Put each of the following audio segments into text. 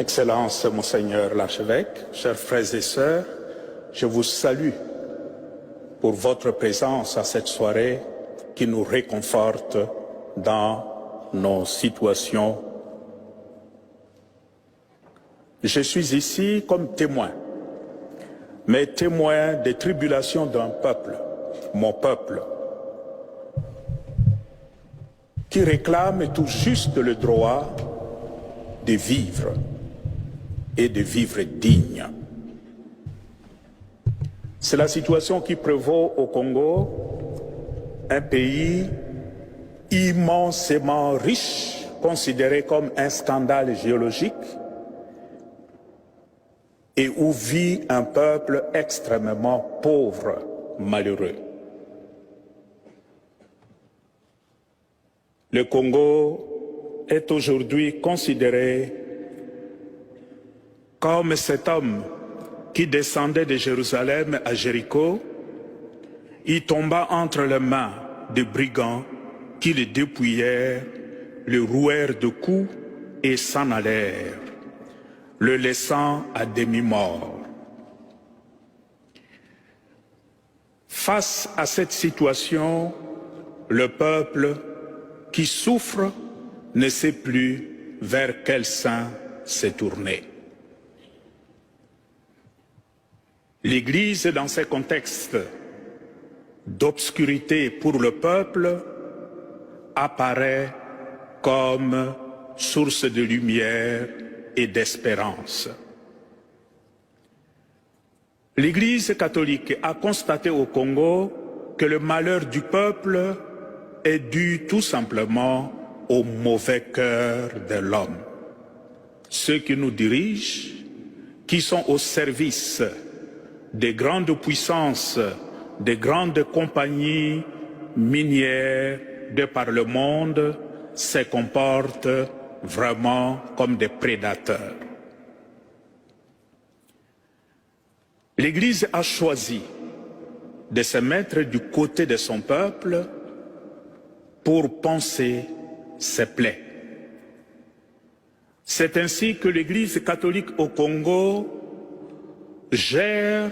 Excellence, Monseigneur l'archevêque, chers frères et sœurs, je vous salue pour votre présence à cette soirée qui nous réconforte dans nos situations. Je suis ici comme témoin, mais témoin des tribulations d'un peuple, mon peuple, qui réclame tout juste le droit de vivre et de vivre digne. C'est la situation qui prévaut au Congo, un pays immensément riche, considéré comme un scandale géologique, et où vit un peuple extrêmement pauvre, malheureux. Le Congo est aujourd'hui considéré comme cet homme qui descendait de Jérusalem à Jéricho, il tomba entre les mains de brigands qui le dépouillèrent, le rouèrent de coups et s'en allèrent, le laissant à demi-mort. Face à cette situation, le peuple qui souffre ne sait plus vers quel saint se tourner. L'Église, dans ces contextes d'obscurité pour le peuple, apparaît comme source de lumière et d'espérance. L'Église catholique a constaté au Congo que le malheur du peuple est dû tout simplement au mauvais cœur de l'homme. Ceux qui nous dirigent, qui sont au service des grandes puissances, des grandes compagnies minières de par le monde, se comportent vraiment comme des prédateurs. L'Église a choisi de se mettre du côté de son peuple pour panser ses plaies. C'est ainsi que l'Église catholique au Congo gère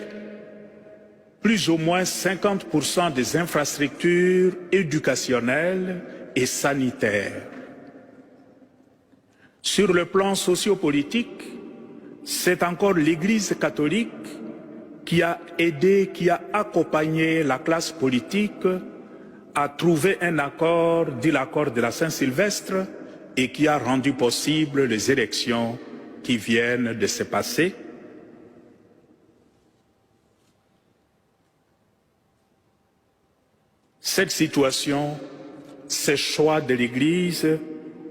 plus ou moins 50% des infrastructures éducationnelles et sanitaires. Sur le plan sociopolitique, c'est encore l'Église catholique qui a aidé, qui a accompagné la classe politique à trouver un accord, dit l'accord de la Saint-Sylvestre, et qui a rendu possible les élections qui viennent de se passer. Cette situation, ces choix de l'Église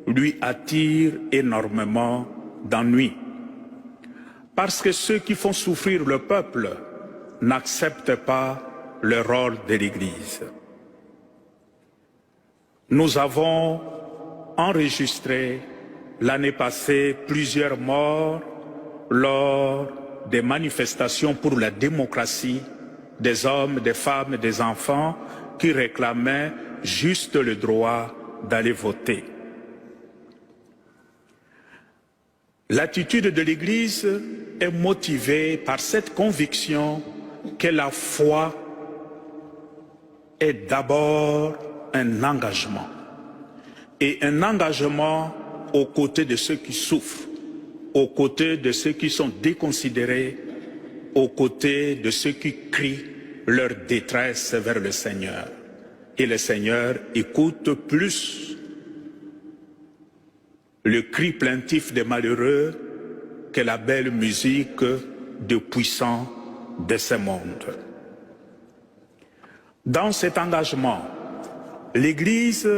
lui attirent énormément d'ennuis. Parce que ceux qui font souffrir le peuple n'acceptent pas le rôle de l'Église. Nous avons enregistré l'année passée plusieurs morts lors des manifestations pour la démocratie des hommes, des femmes, des enfants qui réclamaient juste le droit d'aller voter. L'attitude de l'Église est motivée par cette conviction que la foi est d'abord un engagement, et un engagement aux côtés de ceux qui souffrent, aux côtés de ceux qui sont déconsidérés, aux côtés de ceux qui crient leur détresse vers le Seigneur. Et le Seigneur écoute plus le cri plaintif des malheureux que la belle musique des puissants de ce monde. Dans cet engagement, l'Église,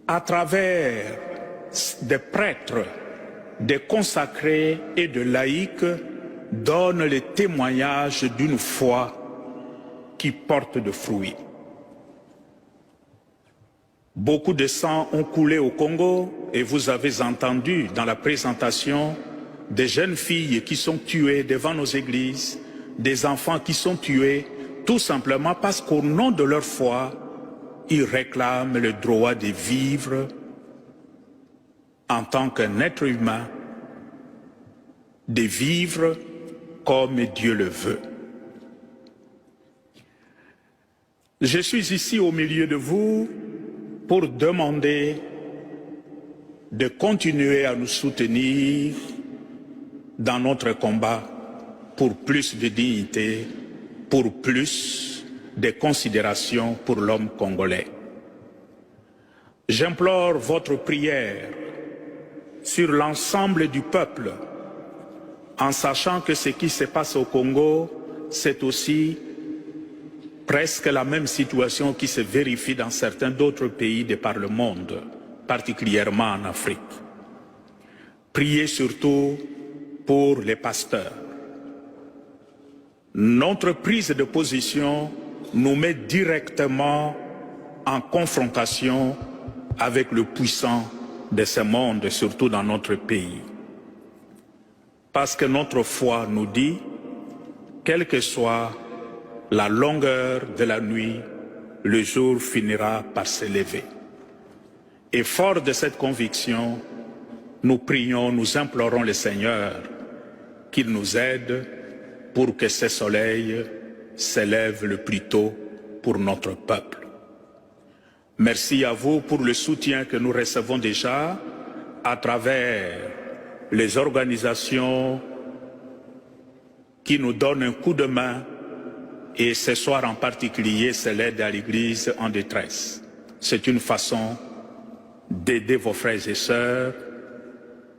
à travers des prêtres, des consacrés et de laïcs, donne le témoignage d'une foi qui porte de fruits. Beaucoup de sang ont coulé au Congo et vous avez entendu dans la présentation des jeunes filles qui sont tuées devant nos églises, des enfants qui sont tués tout simplement parce qu'au nom de leur foi, ils réclament le droit de vivre en tant qu'un être humain de vivre comme Dieu le veut. Je suis ici au milieu de vous pour demander de continuer à nous soutenir dans notre combat pour plus de dignité, pour plus de considération pour l'homme congolais. J'implore votre prière sur l'ensemble du peuple, en sachant que ce qui se passe au Congo, c'est aussi presque la même situation qui se vérifie dans certains d'autres pays de par le monde, particulièrement en Afrique. Priez surtout pour les pasteurs. Notre prise de position nous met directement en confrontation avec le puissant de ce monde, surtout dans notre pays. Parce que notre foi nous dit, quelle que soit la longueur de la nuit, le jour finira par se lever. Et fort de cette conviction, nous prions, nous implorons le Seigneur qu'il nous aide pour que ce soleil s'élève le plus tôt pour notre peuple. Merci à vous pour le soutien que nous recevons déjà à travers les organisations qui nous donnent un coup de main, et ce soir en particulier, c'est l'aide à l'Église en détresse. C'est une façon d'aider vos frères et sœurs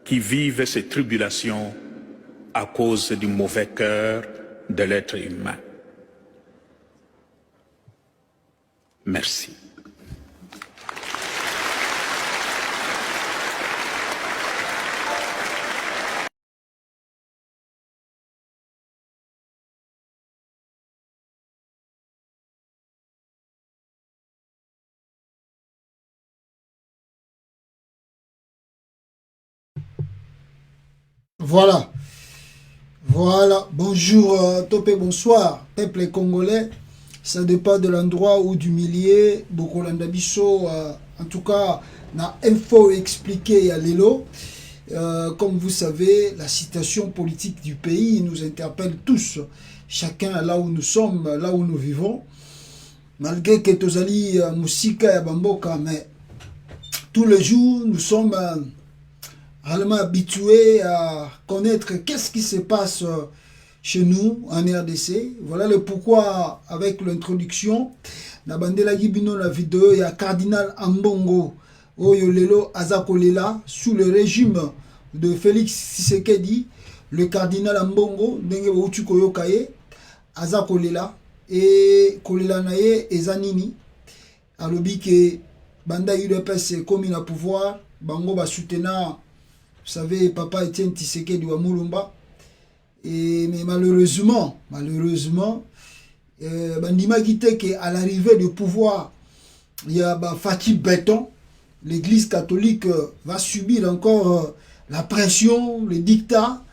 qui vivent ces tribulations à cause du mauvais cœur de l'être humain. Merci. Voilà. Voilà. Bonjour, Topé, bonsoir. Peuple congolais, ça dépend de l'endroit ou du millier. Bokolanda Bisso, en tout cas, na info expliqué à Lelo. Comme vous savez, la situation politique du pays nous interpelle tous. Chacun là où nous sommes, là où nous vivons. Malgré que Tozali Moussika et Bamboka, mais tous les jours, nous sommes réellement habitués à connaître qu'est-ce qui se passe chez nous en RDC. Voilà le pourquoi, avec l'introduction, na bandela gibino la vidéo, il y a Cardinal Ambongo, Oyo Lelo Azakolela, sous le régime de Félix Tshisekedi, le Cardinal Ambongo, Ndenge Boutu Koyokaye, Azakolela, et Kolela Naye et Zanini, alobi que Banda UDPS comme il a pouvoir, Bango va soutenir. Vous savez, Papa Etienne Tshisekedi wa Mulumba. Mais malheureusement, Bandima Gite qu'à l'arrivée du pouvoir, il y a Fatih Béton, l'église catholique va subir encore la pression, le dictat,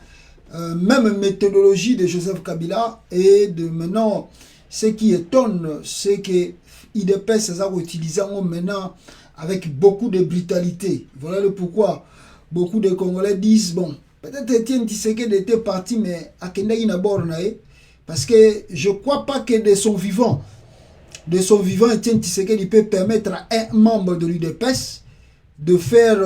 même méthodologie de Joseph Kabila. Et de maintenant, ce qui étonne, c'est que IDPS a utilisé maintenant avec beaucoup de brutalité. Voilà le pourquoi. Beaucoup de Congolais disent, bon, peut-être Etienne Tshisekedi était parti, mais à Kendai Nabornae, parce que je ne crois pas que de son vivant, Etienne Tshisekedi peut permettre à un membre de l'UDPS de faire,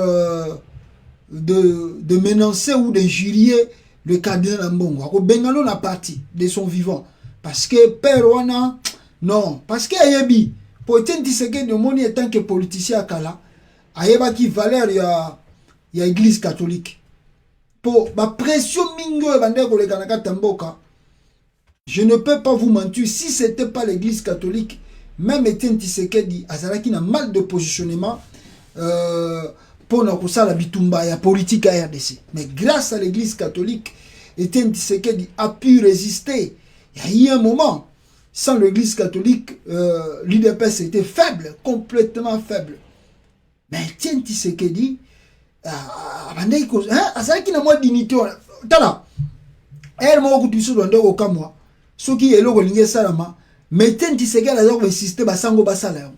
de menacer ou d'injurier le cardinal Ambongo. À Bengalo la partie de son vivant. Parce que Père Wana, non, parce que Ayebi, pour Etienne Tshisekedi, au monde, en tant que politicien à Kala, Ayeba qui valeur, il y a l'église catholique. Pour ma pression mingo et bandeko le Kanaka Tamboka, je ne peux pas vous mentir, si ce n'était pas l'église catholique, même Etienne Tshisekedi, Azalaki n'a mal de positionnement pour la bitumba et politique à RDC. Mais grâce à l'église catholique, Etienne Tshisekedi a pu résister. Il y a eu un moment, sans l'église catholique, l'UDPS était faible, complètement faible. Mais Etienne Tshisekedi, azalaki na mwa dignité tala elle moko kutu biso ndeko kamwa soki eloko linge salama mais Etienne Tshisekedi azako insister basango basala yo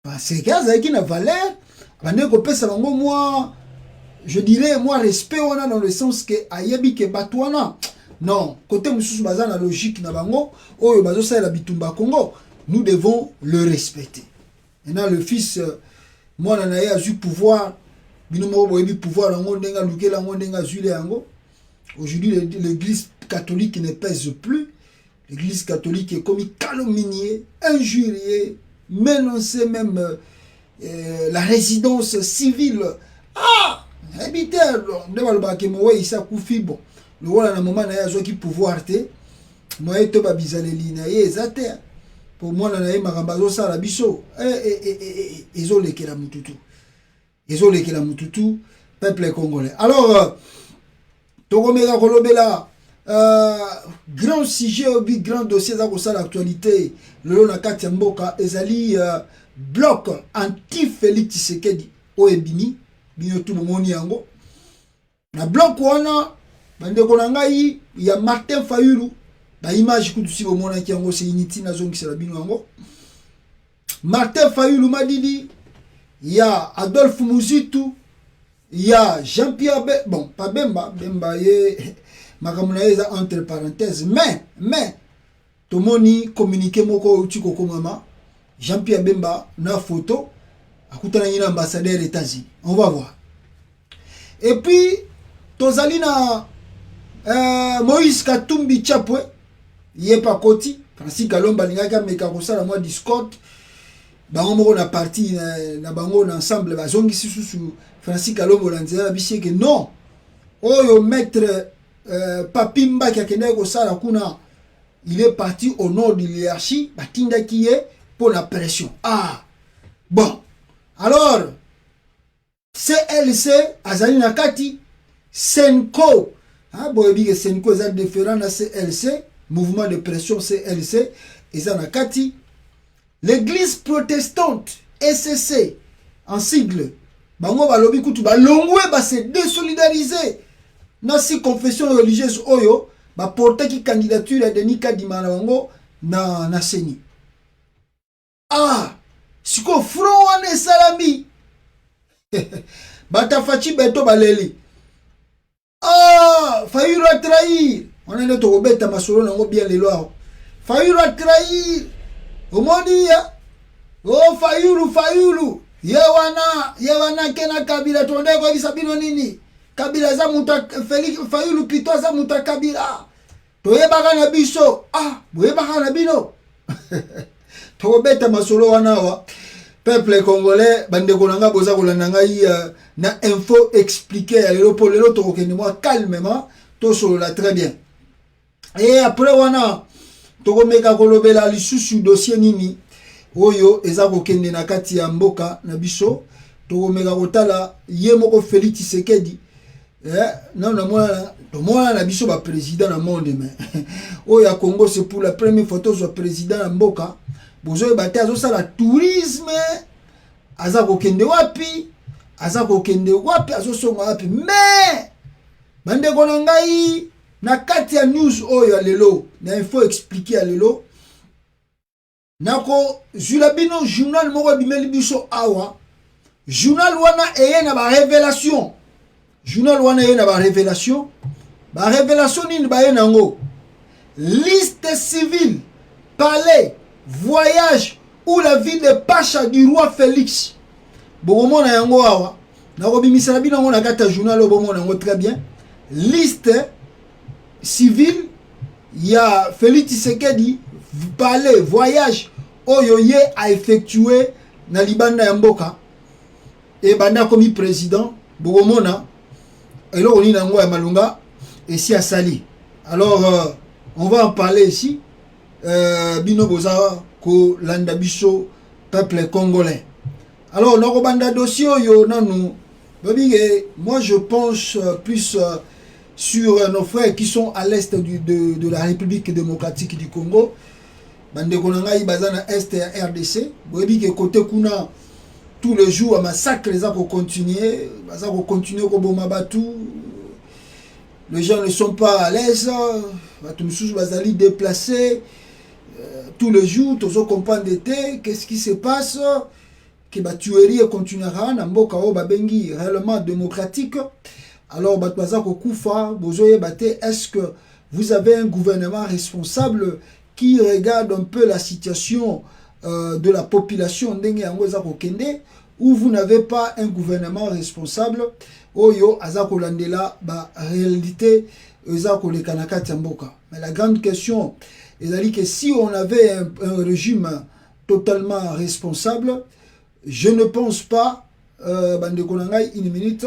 parce que azalaki na valeur bandeko pesa bango mwa je dirais, moi, respect, on a dans le sens que Ayabi ke Batouana. Non, côté Moussous Bazan, la logique na bango, oh, Bazo sa la bitumba Congo, nous devons le respecter. Maintenant, le fils, moi, on a eu pouvoir, binomo boyebi pouvoir, l'angondenga, luke, l'angondenga, zule, ango. Aujourd'hui, l'église catholique ne pèse plus. L'église catholique est comme calomniée, injuriée, menacée même la résidence civile. Ah! Habiter, le rôle à un moment n'a pas qui pouvoir te. Moi, je suis bizaleli na yezate. Pour moi, na yé marambazo sa la biso. Ezole ke la mututu. Ezole ke la mututu. Peuple congolais. Alors, Togomega Kolobela, grand sujet, grand dossier dans l'actualité. Le long de Mboka, Ezali bloc anti-Félix Tshisekedi Oebini, Binotu Momoni Yango. Na bloc wana, bande konangai, il y a Martin Fayulu. La image que tu sais au monde qui yango c'est initi na zone qui c'est la bino yango. Martin Fayulu Madidi, il y a Adolphe Muzitu. Il y a Jean-Pierre bon, pas Bemba, Bemba est entre parenthèses, mais tout le monde communiqué moko uti koko mama. Jean-Pierre Bemba na photo, akutana yina ambassadeur des États-Unis. On va voir. Et puis tozalina Moïse Katumbi Chapwe, yepa koti, Francis Kalomba lingaka meka kosala moi Discord. Bango na parti na bango na ensemble bazongi sous Francis Kalombo lanzela bisie que non. Oyo maître Papimba qui a kende ko sala kuna, il est parti au nom de l'hierarchie, batinda qui est pour la pression. Ah. Bon. Alors CLC azali na kati Senko. Ah boyebi que Senko est différent na CLC, mouvement de pression CLC, ezana kati. L'église protestante SCC en sigle bango balobi kutu balongwe ba se désolidariser na si confession religieuse oyo ba porter ki candidature ya Denis Kadima na bango na seni. Ah siko front wane salami batafachi beto baleli. Ah Fayulu a trahir, on est to kobeta masolo nango bien lelo. Fayulu a trahir. Omoni ya oh Fayulu yewana kena Kabila tonde kwa bisabino nini Kabila za muta Félix Fayulu plutôt za muta Kabila toyebaka na biso ah boyebaka na bino tobeta masolo wana wa peuple congolais bande konanga boza kolanda ngai na info expliquer ya lelo po lelo tokokende moi calmement to solo la très bien. Et après wana tokomeka kolobela lisusu dossier nini oyo eza kokende na kati ya mboka na biso tokomeka kotala ye moko Félix Tshisekedi non na mwana na biso ba président na monde mais oyo ya Congo c'est pour la première photo zo président na mboka bozo bate azo sala tourisme aza kokende wapi azo songa wapi mais bande konangai na kati ya news oyo lelo na info expliquer à lelo nako zulabino journal moko bimeli biso awa journal wana eye na ba révélation ba révélation nini ba yenango liste civile palais voyage ou la vie de Pacha du roi Félix bomona yango awa nako bimisa bino ngona kata journal bomona yango très bien liste civil, il y a Félix Tshisekedi, palais, voyage, oyoye a effectué na libanda ya mboka et banda comme président, Bogomona, et là on est dans ya Malunga, et si à Sali. Alors, on va en parler ici, Bino Boza, ko landa biso, peuple congolais. Alors, on a banda dossier, yo, nanou, moi je pense plus sur nos frères qui sont à l'est de la République démocratique du Congo. Bande konanga bazana est et RDC. Boyebi ke côté kuna tous les jours massacre les a pour continuer, baza ko continuer ko boma batu. Les gens ne sont pas à l'aise, batu mususu bazali déplacés tous les jours, tozo comprendre d'été, qu'est-ce qui se passe? que ba tuerie continuera na mboka o babengi réellement démocratique. Alors batbaza ko kufa bozoye bate, est-ce que vous avez un gouvernement responsable qui regarde un peu la situation de la population ndenge yango eza kokende, ou vous n'avez pas un gouvernement responsable oyo aza kolandela ba réalité eza koleka na kati ya mboka. Mais la grande question est que si on avait un régime totalement responsable, je ne pense pas, bande konangai une minute,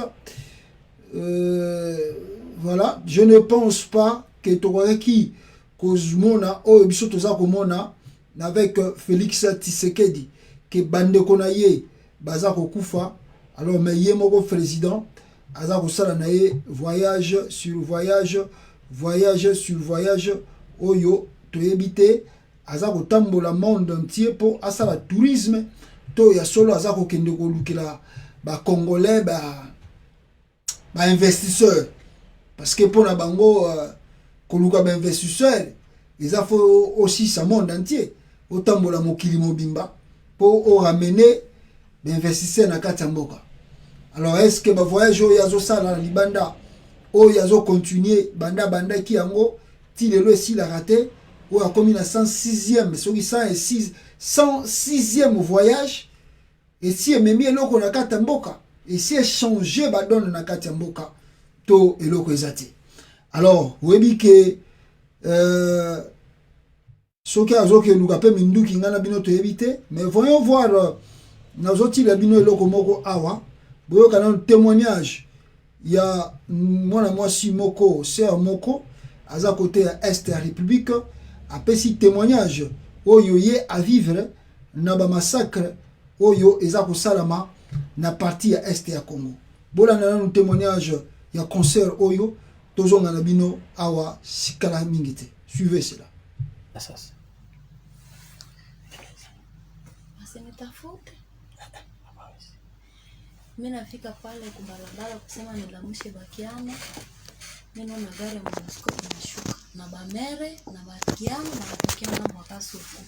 voilà, je ne pense pas que tokoki kozmona oyo biso toza komona avec Félix Tshisekedi que bande konaye baza kokufa, alors mais ye moko président aza kosala na ye voyage sur voyage, voyage sur voyage oyo toyebi te, aza kotambola monde entier pour asala tourisme to ya solo aza kokende kolukela ba congolais ba investisseurs, parce que pour na bango koluka ba investisseurs ils a faut aussi sa monde entier otambola mokili mobimba pour ramener ba investisseurs na kati ya mboka. Alors est-ce que ba voyage oyo yazo sala libanda oyo yazo continuer banda ki yango ti lelo esi la raté ou a commis na 106e soki 106e voyage, et si ememi eloko na kati ya mboka, et si échanger ba donne na kati ya mboka to eloko ezati. Alors webi ke soki azoke luka pe minduki ngana bino to ebite, mais voyons voir nazoti la bino eloko moko awa boyo kana témoignage ya mwana mwasi moko sœur moko aza côté ya est ya République apesi témoignage oyo ye à vivre na ba massacre oyo eza kosalama na partie ya est ya Congo. Bolanda na témoignage ya concert oyo tozonga na bino awa sikala mingite. Suivez cela. Asas. Asinitafuta. Mimi nafika pale kubalabala kusema nilamushe bakiana. Mimi naona gari ya MONUSCO inashuka na bamere na bakiana na bakiana na mwakasuku.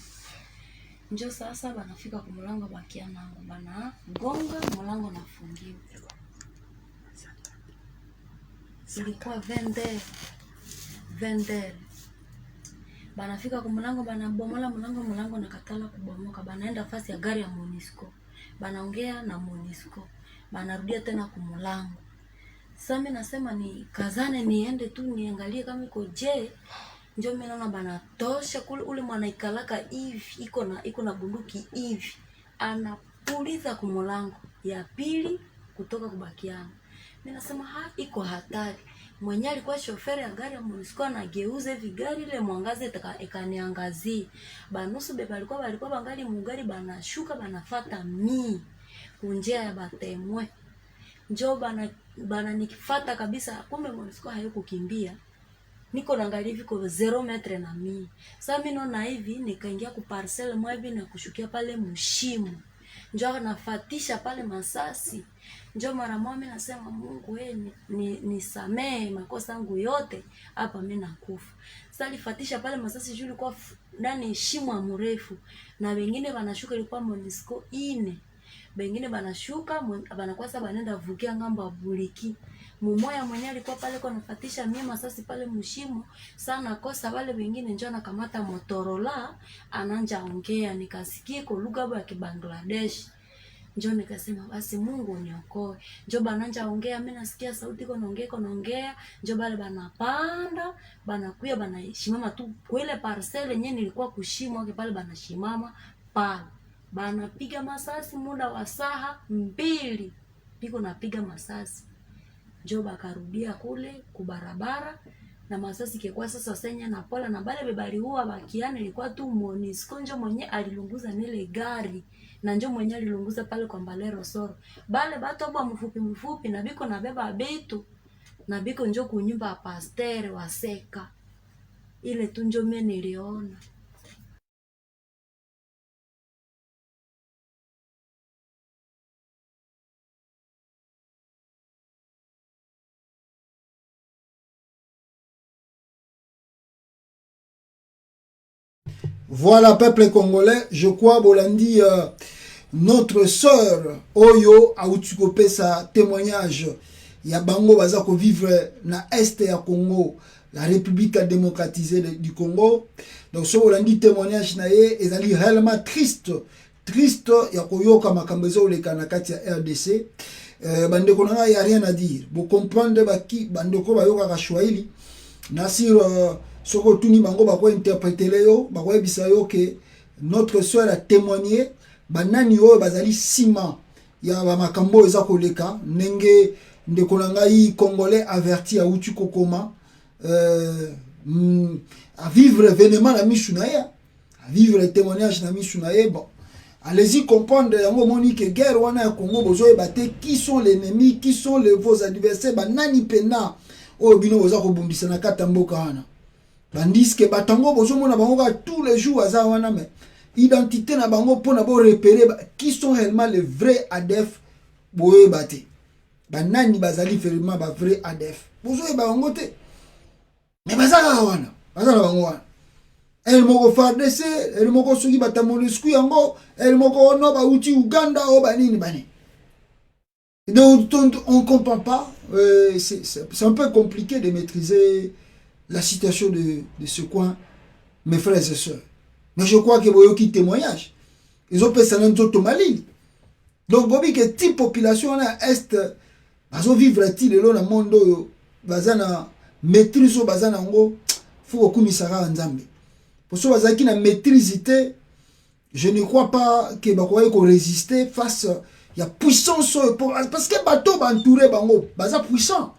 Njo sasa banafika ku mlango bakiana nangu bana gonga mlango nafungiwa. Ilikuwa vender. Banafika ku mlango banabomola mlango nakatala kubomoka, banaenda fasi ya gari ya MONUSCO. Banaongea na MONUSCO. Banarudia tena ku mlango. Sasa mimi nasema ni kazane niende tu niangalie kama iko je. Njo mimi naona banatosha kule ule mwanaikalaka hivi iko na bunduki hivi. Anapuliza ku mlango ya pili kutoka kubakiana. Mimi nasema iko hatari. Mwenye alikuwa shoferi ya gari ya MONUSCO anageuza hivi gari ile mwangaze ikaniangazia. Banusu beba balikuwa bangali mugari banashuka banafata kunjia ya batemwe. Njo bana nikifata kabisa, kumbe MONUSCO haikukimbia. Niko naangalia hivi kwa 0 metre na mimi. Sasa mimi naona hivi nikaingia ku parcelle mwa hivi na kushukia pale mshimo. Njo nafatisha pale masasi. Njo mara moja mimi nasema Mungu wewe nisamee makosa yangu yote, hapa mimi nakufa. Sasa alifatisha pale masasi juu ilikuwa ndani shimo mrefu na wengine wanashuka, ilikuwa MONUSCO 4. Wengine banashuka banakwasa banaenda vukia ngambo ya Buliki. Mumoya mwenye alikuwa pale kwa nafatisha mimi masasi pale mshimo sana kosa, wale wengine njoo nakamata Motorola ananja ongea, nikasikia kwa lugha ya Kibangladesh. Njoo nikasema basi Mungu uniokoe. Njoo bananja ongea, mimi nasikia sauti iko naongea, njoo bale banapanda, banakuya banashimama tu kwa ile parcelle yenyewe nilikuwa kushimo wake pale banashimama pale. Banapiga masasi muda wa saa 2. Piko napiga masasi. Njoo bakarudia kule kubarabara na masasi kekwa sasa senya na pola na bale bebali huwa bakiana ilikuwa tu MONUSCO njo mwenye alilunguza nile gari na njo mwenye alilunguza pale kwa Mbalero Soro. Bale bato hapo mfupi na biko nabeba bitu na biko njo kunyumba ya pastere waseka. Ile tu njo mimi niliona. Voilà, peuple congolais, je crois, Bolandi, notre sœur oyo auti kopesa témoignage ya bango baza ko vivre na est ya Congo, la République démocratisée du Congo. Donc ce olandi témoignage na ye ezali réellement triste ya koyoka makambo ezoleka na kati ya RDC. Bandeko na ngai, y a rien à dire. Vous comprendre baki bandeko bayoka ka Swahili nasir soko tuni bango bako interpréter yo bako ebisa yo que notre sœur a témoigné banani oyo bazali sima ya ba makambo eza koleka ndenge ndeko na ngai congolais averti auti kokoma à vivre événement na misu na ye, à vivre témoignage na misu na ye. Bon, allez-y comprendre yango moni que guerre wana ya Congo bozo ebate qui sont les ennemis, qui sont vos adversaires, banani pena oyo bino boza kobundisa na kata mboka wana bandis ke batango bozo mona bango tous les jours aza wana, mais identité na bango pona bo repérer qui sont réellement les vrais ADF boye bate banani bazali vraiment ba vrai ADF bozo e bango te, mais bazala wana bango wana el moko FARDC el moko soki bata MONUSCO yango el moko no ba uti Uganda o banini bani. Donc on comprend pas, c'est un peu compliqué de maîtriser la situation de ce coin, mes frères et sœurs. Mais je crois que vous qui témoignage, ils ont fait un autre Mali. Donc vous voyez que toute population à est, ils vivre dans le monde, bazana maîtrise bazana ngo, faut que misara nzambe. Pour ceux qui na maîtrise, je ne crois pas que vous pouvez résister face il y a puissance parce que bateau entouré bango baza puissant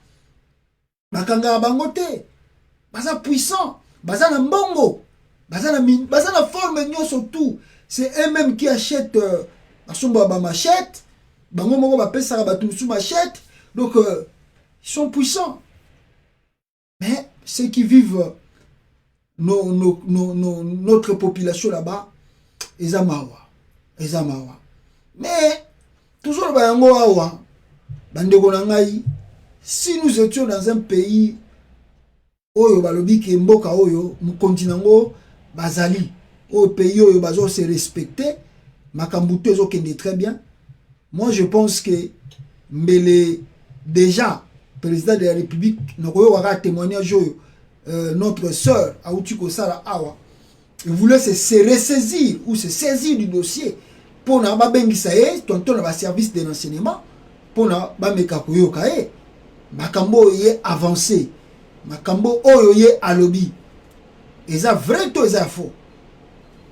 bakanga bango te baza puissant baza na mbongo baza na forme nyonso tout, c'est eux-mêmes qui achètent basomba ba machette bango moko ba pesa ba tumsu machette, donc ils sont puissants. Mais ceux qui vivent notre population là-bas ezamawa. Mais toujours bayango awa bandeko na ngai, si nous étions dans un pays oyo balobi ke mboka oyo mu continent ngo bazali au pays oyo bazo se respecter makambuto ezo kende très bien, moi je pense que Mbele déjà président de la République nokoyo waka témoignage oyo notre sœur auti kosala awa, il voulait se ressaisir ou se saisir du dossier pour na ba bengisa ye tonton na ba service de renseignement pour na ba meka koyoka ye makambo ye avancé makambo oyo ye alobi eza vrai to eza faux.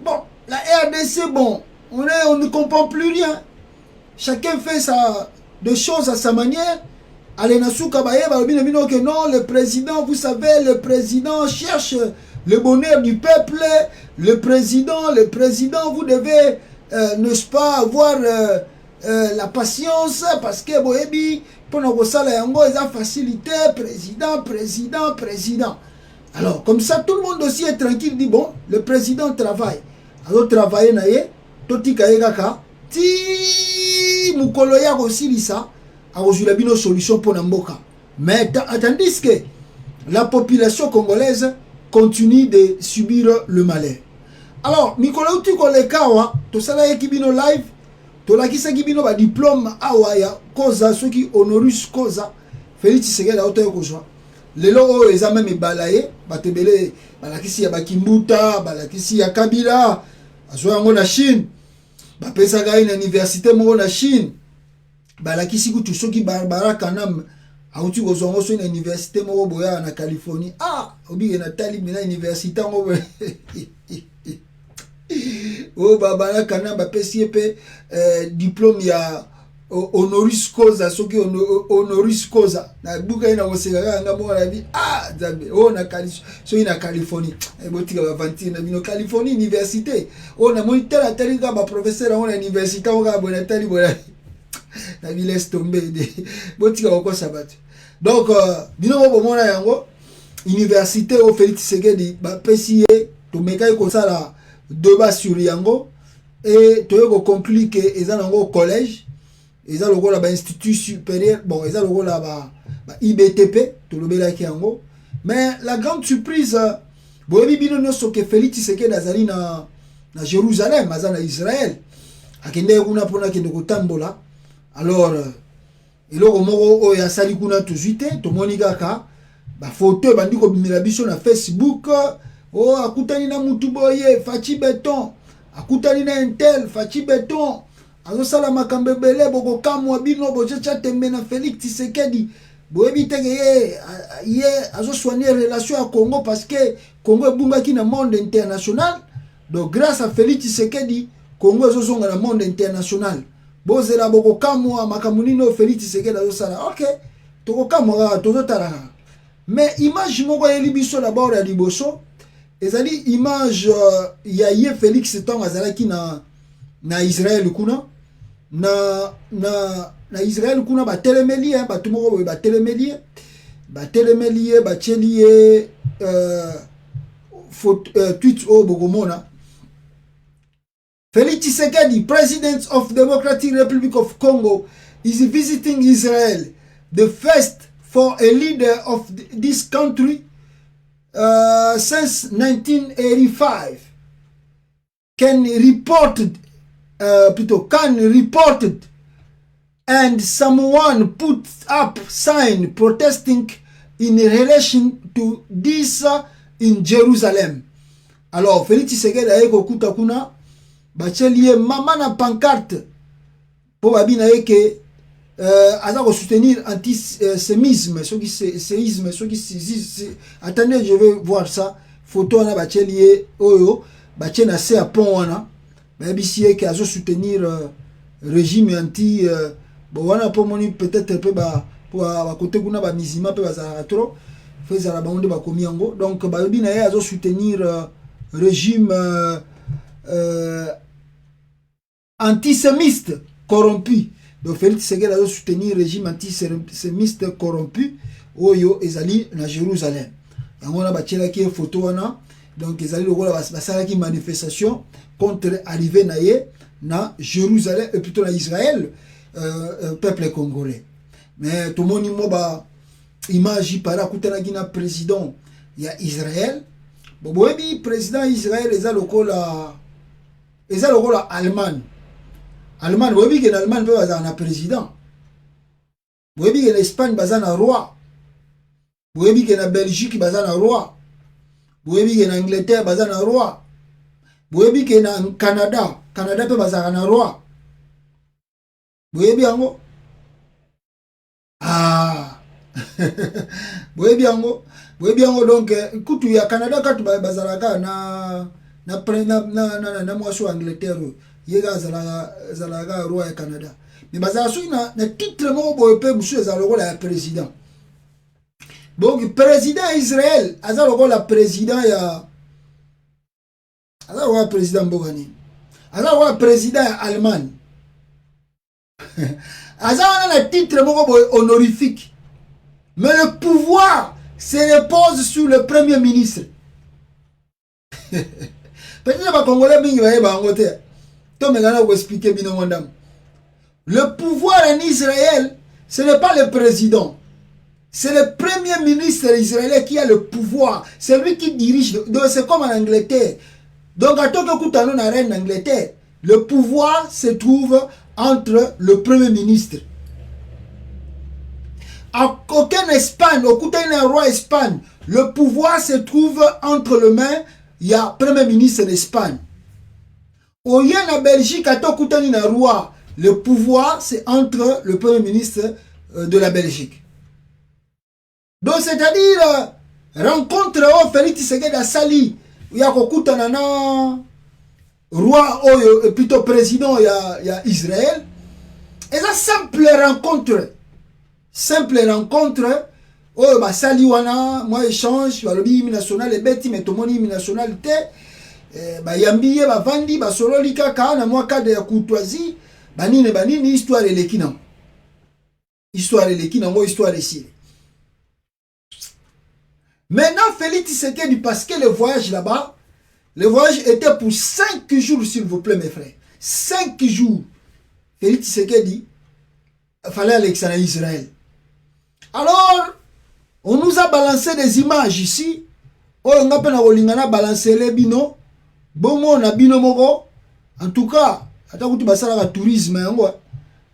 Bon, la RDC, bon, on ne comprend plus rien, chacun fait des choses à sa manière. Allez nasuka baye balobi na bino que non, le président, vous savez, le président cherche le bonheur du peuple, le président, vous devez n'est-ce pas avoir la patience parce que boyebi pour nous sala yango eza facilité président. Alors comme ça tout le monde aussi est tranquille, dit bon, le président travaille. Alors travailler na ye totika ye kaka ti mukolo ya kosilisa akozula bino solution pour mboka. Mais tandis que la population congolaise continue de subir le malheur. Alors, Mikolo uti kolekawa, to sala ekibino live, to lakisa kibino ba diplôme awa ya koza soki honoris causa, Félix Tshisekedi auto yokozwa. Lelo o eza même balaye, batebele balakisi ya Bakimbuta, balakisi ya Kabila, azwa yango na Chine. Ba pesa ga une université mo na Chine. Balakisi kutu soki Barbara Kanam auti kozongo so une université mo boya na Californie. Ah, obi na talib na université ngo. Oh babana kana ba PCP diplôme ya honoris causa soki honoris causa na buka ina oseka nga mo na bi ah zambe oh na so ina Californie e botika ba vantine na bino Californie université oh na moniteur atali ka ba professeur on université on ga bona tali bona na bi laisse tomber de botika ko sabat. Donc bino bo mona yango université au Félix Tshisekedi ba PCA to meka ko sala débat sur yango et toyo conclut que eza nango collège eza logo la ba institut supérieur bon eza logo la ba IBTP to lobela ki yango. Mais la grande surprise boyebi bino nyonso que Félix Tshisekedi azali na Jérusalem azana Israël akende kuna pona kende kotambola. Alors eloko moko oyo asali kuna tozite tomoni kaka ba photo bandi ko bimela biso na Facebook. Oh, akutani na mutu boye Fachi Beton, akutani na Intel Fachi Beton, azo sala makambe bele boko kamwa bino bochecha tembe na Félix Tshisekedi. Boyebi teke ye azo soigner relation à Congo parce que Congo ebumbaki na monde international. Donc grâce à Félix Tshisekedi, Congo azo zonga na monde international. Bozela boko kamwa makamunino Félix Tshisekedi azo sala. OK, toko kamwa tozo tala. Mais image moko yeli biso d'abord ya liboso. Ezali image ya ye Félix Tshisekedi azalaki na Israël kuna na Israël kuna batelemeli batu moko boye batelemeli batieli tweet o bogomona Félix Tshisekedi, President of Democratic Republic of Congo, is visiting Israel, the first for a leader of this country since 1985. Can reported and someone put up sign protesting in relation to this in Jerusalem. Alors Félix Tshisekedi ayeko kuta kuna bachelie mama na pancarte po babina yeke aza ko soutenir antisémisme, séisme, attendez, je vais voir ça. Photo na bachelie oyo bache na se pont wana babisi yeke azo soutenir régime anti bon wana po moni peut-être pe ba côté kuna ba misima pe bazala trop faisala ba onde ba komiango. Donc babina ye azo soutenir régime antisémiste corrompu. Donc Félix Tshisekedi a soutenu le régime antisémiste corrompu oyo ezali na Jérusalem. Yango na batiela ki photo wana. Donc ezali lokola basala ki manifestation contre arrivée na ye na Jérusalem et plutôt na Israël, peuple congolais. Mais tout le monde moba image para kutana ki na président ya Israël. Bon boyebi président Israël eza lokola Allemagne. Allemagne, vous voyez que l'Allemagne peut avoir un président. Vous voyez que l'Espagne peut avoir un roi. Vous voyez que la Belgique peut avoir un roi. Vous voyez que l'Angleterre peut avoir un roi. Vous voyez que le Canada peut avoir un roi. Vous voyez bien? Ah! Vous voyez bien? Vous voyez bien? Donc, écoute, il y a Canada qui peut avoir na moisson Angleterre. Yega zalaga roi ya Canada. Mais bazala sou na titre mo boye pe monsieur zalogo la président. Donc président Israël azalogo la président ya azalogo président Bogani. Azalogo président Allemagne. Azalogo la titre mo boye honorifique. Mais le pouvoir se repose sur le premier ministre. Peut-être pas congolais bingi ba yeba ngote. Le pouvoir en Israël, ce n'est pas le président. C'est le premier ministre israélien qui a le pouvoir. C'est lui qui dirige. Donc c'est comme en Angleterre. Donc à tout coup, dans la reine d'Angleterre, le pouvoir se trouve entre le premier ministre. Aucun Espagne, aucun roi Espagne, le pouvoir se trouve entre les mains. Il y a premier ministre d'Espagne. Au y a la Belgique, le pouvoir, c'est entre le premier ministre de la Belgique. Donc, c'est-à-dire, rencontre au Félix Tshisekedi à Sali, il y a un roi, ou plutôt président, il y a Israël. Et ça, simple rencontre. Simple rencontre. Oh, bah, Sali, moi, échange, le hymne national, les bêtis, mais tout le monde hymne nationalité. Bayambiye bavandi basololi kaka na mwa cadre ya courtoisie banini histoire eleki nango histoire ici. Maintenant Félix Tshisekedi, parce que le voyage là-bas, le voyage était pour 5 jours s'il vous plaît mes frères, 5 jours. Félix Tshisekedi fallait aller en Israël. Alors on nous a balancé des images ici. On a balancé les bino. Bon, on a bino moko. En tout cas, ata kutu basala ka tourisme yango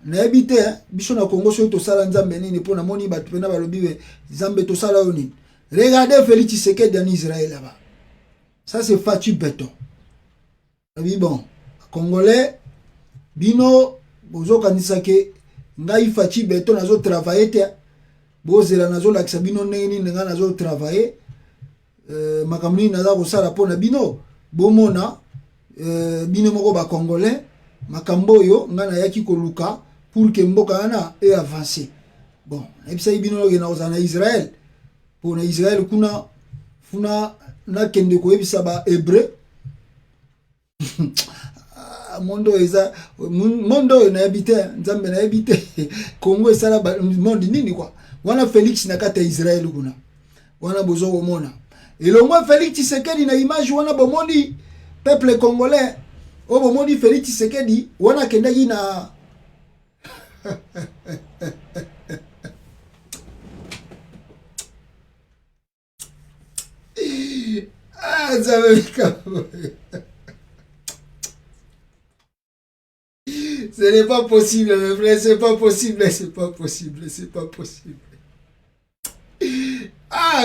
na ebite biso na Congo so to sala nzambe nini pona moni batu pena balobi nzambe to sala oni. Regardez Félix Tshisekedi en Israël là-bas. Ça c'est Fachi Béton. Oui bon, Congolais bino bozo kanisa ke ngai Fachi Béton nazo travailler te bozela nazo lakisa bino nini nga nazo travailler makamni naza ko sala pona bino bomona bino moko ba Congolais makambo yo nga na yaki ko luka pour que mboka wana e avancer. Bon, ebisa bino ke na ozana Israël. Pour Israël kuna funa na kende ko ebisa ba hébreu. Mondo na habité nzambe na habité Congo esala ba monde nini quoi. Wana Félix na kata Israël kuna. Wana bozo komona. Elongo Félix Tshisekedi na image wana bomoni peuple congolais. O bomoni Félix Tshisekedi wana kendaki na ah, ça ce n'est pas possible, mes frères, c'est pas possible, c'est pas possible, c'est pas possible. Ah,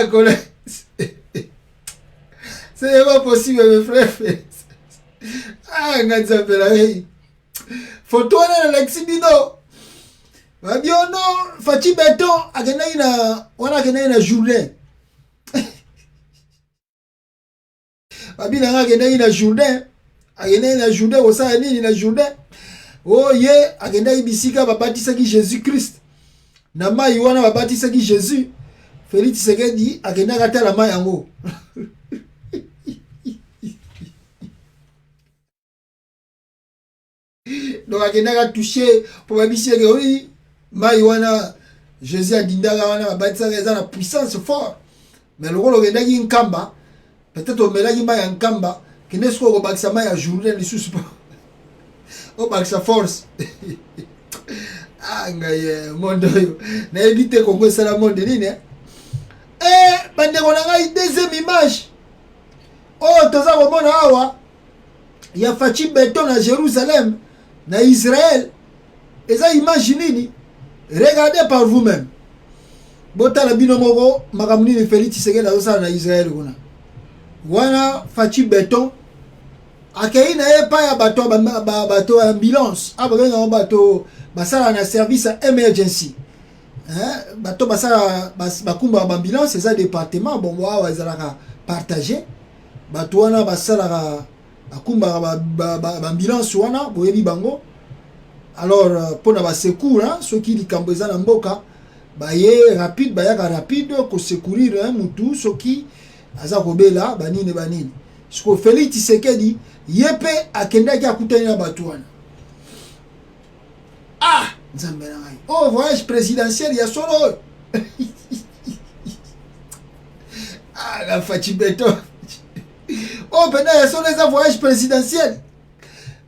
ce n'est pas possible, mes frères. Ah, Nganzambela, photo na Alexis Bino. Babiono, Fachi Béton, akena ina journée. Babina akena ina journée. Akena ina journée, osa nini na journée. Oh ye, akenda ibisika babatisa ki Jésus-Christ. Na mai wana babatisa ki Jésus. Félix Tshisekedi akenda kata la mai yango. Donc akenda ka toucher pour babisi ke oui, mai wana Jésus adindaga wana babatisa eza na puissance fort. Mais le rôle akenda ki nkamba, peut-être on melaki mai en nkamba, kenesko ko bakisa mai ya journée li suspo. Oh, bah, sa force. Ah, ngaye, monde yo. Na éviter Congo ça la monde nini hein. Eh, bande ko na deuxième image. Oh, toza ko mona awa. Ya Fachi Béton na Jérusalem, na Israël. Eza image nini? Regardez par vous-même. Bota la bino moko makamni ni Félix Tshisekedi na Israël kuna. Wana Fachi Béton akei na ye pa ya bato ambulance ababenga bato basala na service emergency bato basala bakumba ambulance eza département bon wa ezalaka partager bato wana basala bakumba ambulance wana boyebi bango alors pona ba secours soki likambo eza na mboka baye rapide bayaka rapide ko secourir mutu soki aza kobela banini Siko Félix Tshisekedi yepe akendaki akutani na batu wana. Ah, nzambe na ngai. Oh, voyage présidentiel ya solo. Ah, la Fachi Béton. Oh, pena ya solo eza voyage présidentiel.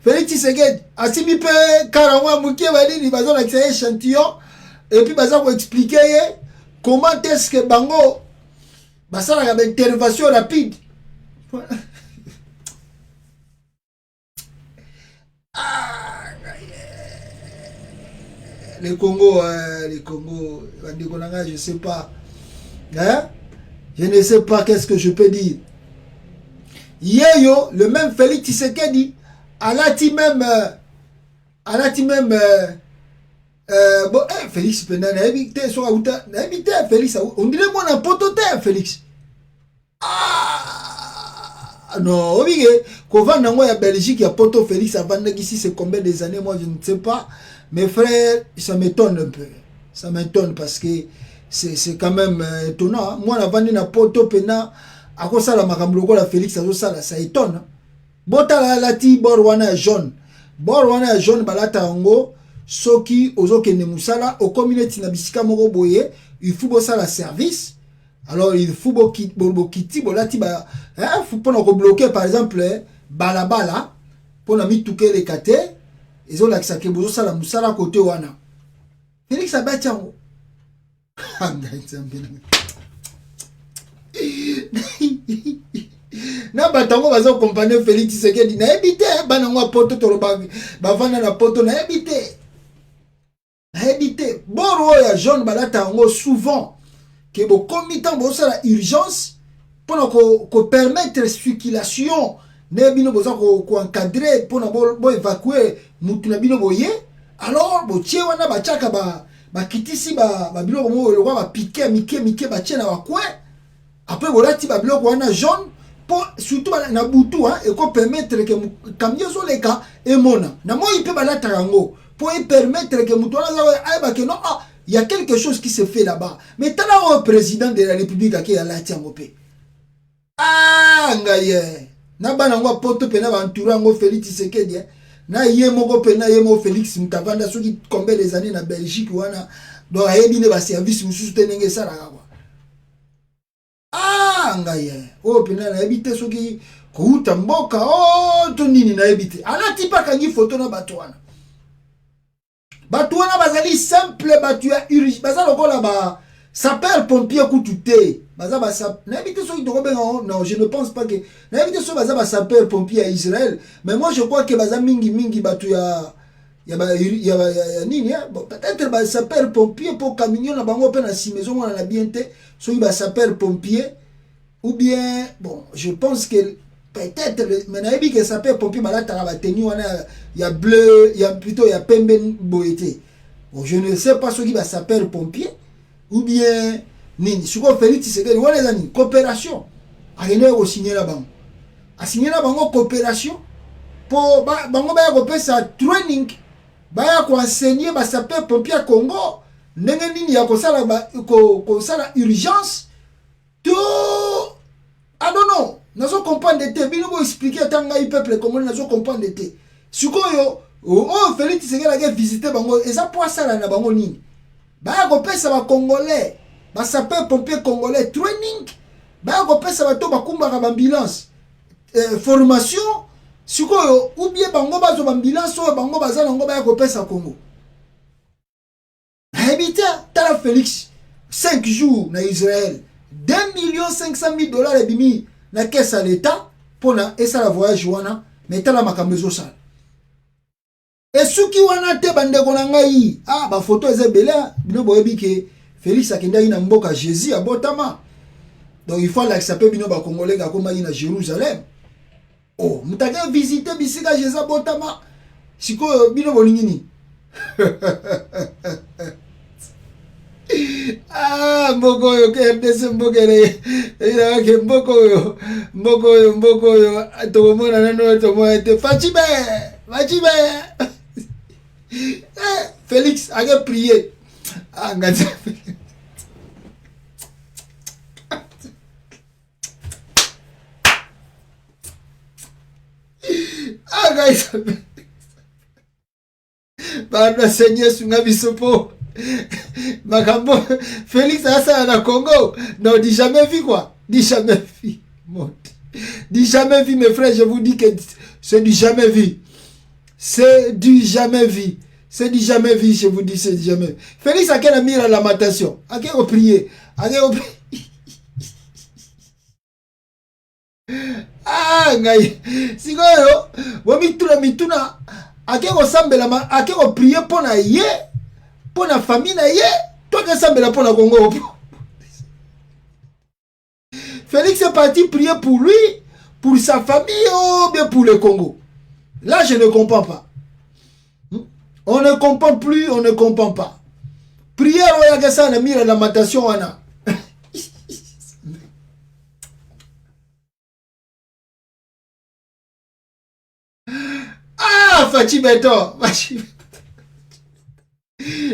Félix Tshisekedi asimi pe karamwa mukie balini bazo na kisa échantillon et puis baza ko expliquer comment est-ce que bango basala ka intervention rapide. Ah, le Congo, je sais pas. Hein? Je ne sais pas qu'est-ce que je peux dire. Yeyo, le même Félix Tshisekedi, alati même, bon, Félix Pena, Félix, on dirait moi un pototé, Félix. Ah, non, oui, quand on va en Belgique, il y a Poto Félix, avant ici, c'est combien des années, moi je ne sais pas. Mes frères, ça m'étonne un peu. Ça m'étonne parce que c'est quand même étonnant. Moi, avant de Poto Pena, à quoi ça la Makambloko, la Félix, ça étonne. Bota la lati, borwana jaune. Borwana jaune, balata ango, soki, ozoke ne musala, au communauté nabisika moro boye, il faut bosser la service. Alors il faut quitter bolati ba hein faut pas nous bloquer par exemple balabala pour na mituke les kate ils ont l'accès que bozo sala musala côté wana Félix abatiango na batango bazo accompagner Félix Tshisekedi na ebité banango poto to bavanda na poto na ebité boro ya jaune balata ngo souvent que bo comitant bo ça la urgence pour ko permettre circulation ne bino boza ko encadrer pour bo évacuer mutu na bino boye alors bo tie wana ba chaka ba kitisi ba bino mo le ba piquer mike ba tie na ba coin après bolati ba bloc wana jaune pour surtout na butu hein et ko permettre que camion zo leka et mona na moi il peut balata rango pour permettre que mutu wana aiba que non il y a quelque chose qui se fait là-bas mais tant là au président de la République qui a la tiangopé ngaye na bana ngwa poto pena ba entouré ngo Félix Tshisekedi na ye moko pena ye mo Félix mutavanda soki combien les années na Belgique wana do ayebi ne ba service mususu tenenge sala kwa ngaye o pena na ebite soki ko uta mboka to nini na ebite ala tipa kangi photo na batwana bazali simple batu ya urgence bazalo ko la ba sapeur pompier kututé baza ba n'habite so non je ne pense pas que n'habite so baza ba sapeur pompier à Israël mais moi je crois que baza mingi batu ya nini bon peut-être ba sapeur pompier pour camion na bango pe na si maison on a bien té so ba sapeur pompier ou bien bon je pense que peut-être mais n'habite que sapeur pompier balata ba tenue wana ya bleu ya plutôt ya pembe boité bon je ne sais pas ce qui va sapeur pompier ou bien nini suko Félix Tshisekedi wala zani coopération agene ko signer la bango a signer la bango coopération pour bango ba ko pesa training ba ko enseigner ba sapeur pompier Congo ndenge nini ya ko sala ko sala urgence to I don't know nazo comprendre te bino bo expliquer tanga i peuple comment nazo comprendre te suko yo Félix Tshisekedi a visité bango eza pour sala na bango nini ba ko pesa ba congolais ba sapeur pompier congolais training ba ko pesa ba to ba kumbaka ba ambulance formation sikoyo ou bien bango bazo ba ambulance o bango bazala ngo ba ko pesa Congo habité tala Félix 5 jours na Israël 2,500,000 bimi na caisse à l'état pour na esa la voyage wana mais tala makambezo sala et suki wana te bandeko na ngai ba photo ezebele bino boyebi ke Félix akendaki na mboka Jésus abotama donc il faut l'accepter bino ba congolais ka koma na Jérusalem mutake visiter bisika Jésus abotama siko bino bolingi ni mboko yo ke RDC mbokere ila ke mboko yo to mona nano to mo te fachibe Félix a prié. Ngaza. Guys. Pardon Seigneur sunga bisopo. Makambo Félix a ça na Congo. Non, dis jamais vu quoi. Dis jamais vu. Dis jamais vu mes frères, je vous dis que c'est du jamais vu. C'est du jamais vu. C'est du jamais vu, je vous dis, c'est du jamais vu. Félix a qu'à mis la lamentation. A qu'à prier. A qu'à prier. Ngai. Si go yo, mituna. A qu'à sambela a qu'à prier pour na ye, pour na famille na ye. Toi qu'à sambela pour na Congo. Félix est parti prier pour lui, pour sa famille ou bien pour le Congo. Là, je ne comprends pas. On ne comprend plus, on ne comprend pas. Prière, on a ça, on a mis la lamentation, on a. Fachi Beto.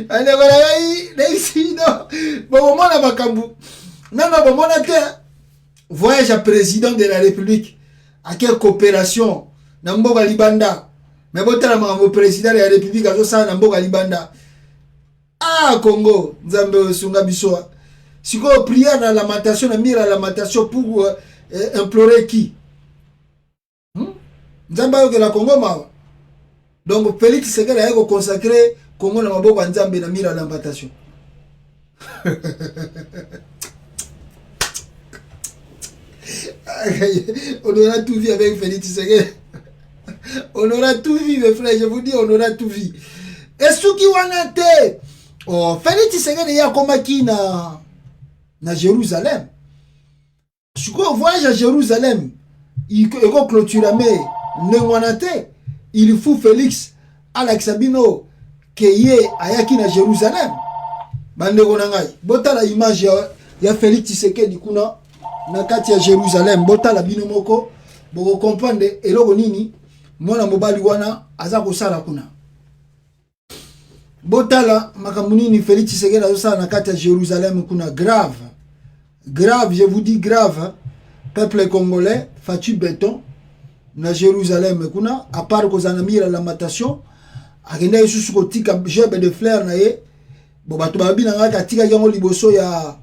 Allez, voilà, ici, non. Bon, on a Makambu. Non, bon, on a voyage à président de la République. À quelle coopération? Namboga Libanda. Mais botala mon président de la République a ça Namboga Libanda. Congo, Nzambe sunga biso. Siko prière la lamentation, na mira la lamentation pour implorer qui? Nzambe que la Congo ma. Donc Félix Tshisekedi a consacré Congo na maboko Nzambe na mira la lamentation. On aura tout vu avec Félix Tshisekedi. On aura tout vu, mes frères. Je vous dis, on aura tout vu. Et ce qui wana te, oh, Félix Tshisekedi ya komaki na Jérusalem. Je crois voyage à Jérusalem. Il faut clôturer mais wana te. Il faut Félix Alexabino keye ayaki na Jérusalem. Bande konangai. Bota la image ya Félix Tshisekedi kuna na kati ya Jérusalem. Bota la bino moko. Boko comprendre eloko nini mwana mobali wana aza kosala kuna. Botala makamunini Félix Tshisekedi azosala na kati ya Jérusalem kuna grave. Grave, je vous dis grave. Peuple congolais, fatu béton na Jérusalem kuna à part kozanamira la lamentation akenda yesusu kotika jebe de fleurs na ye bo bato babi na ngaka atika yango liboso ya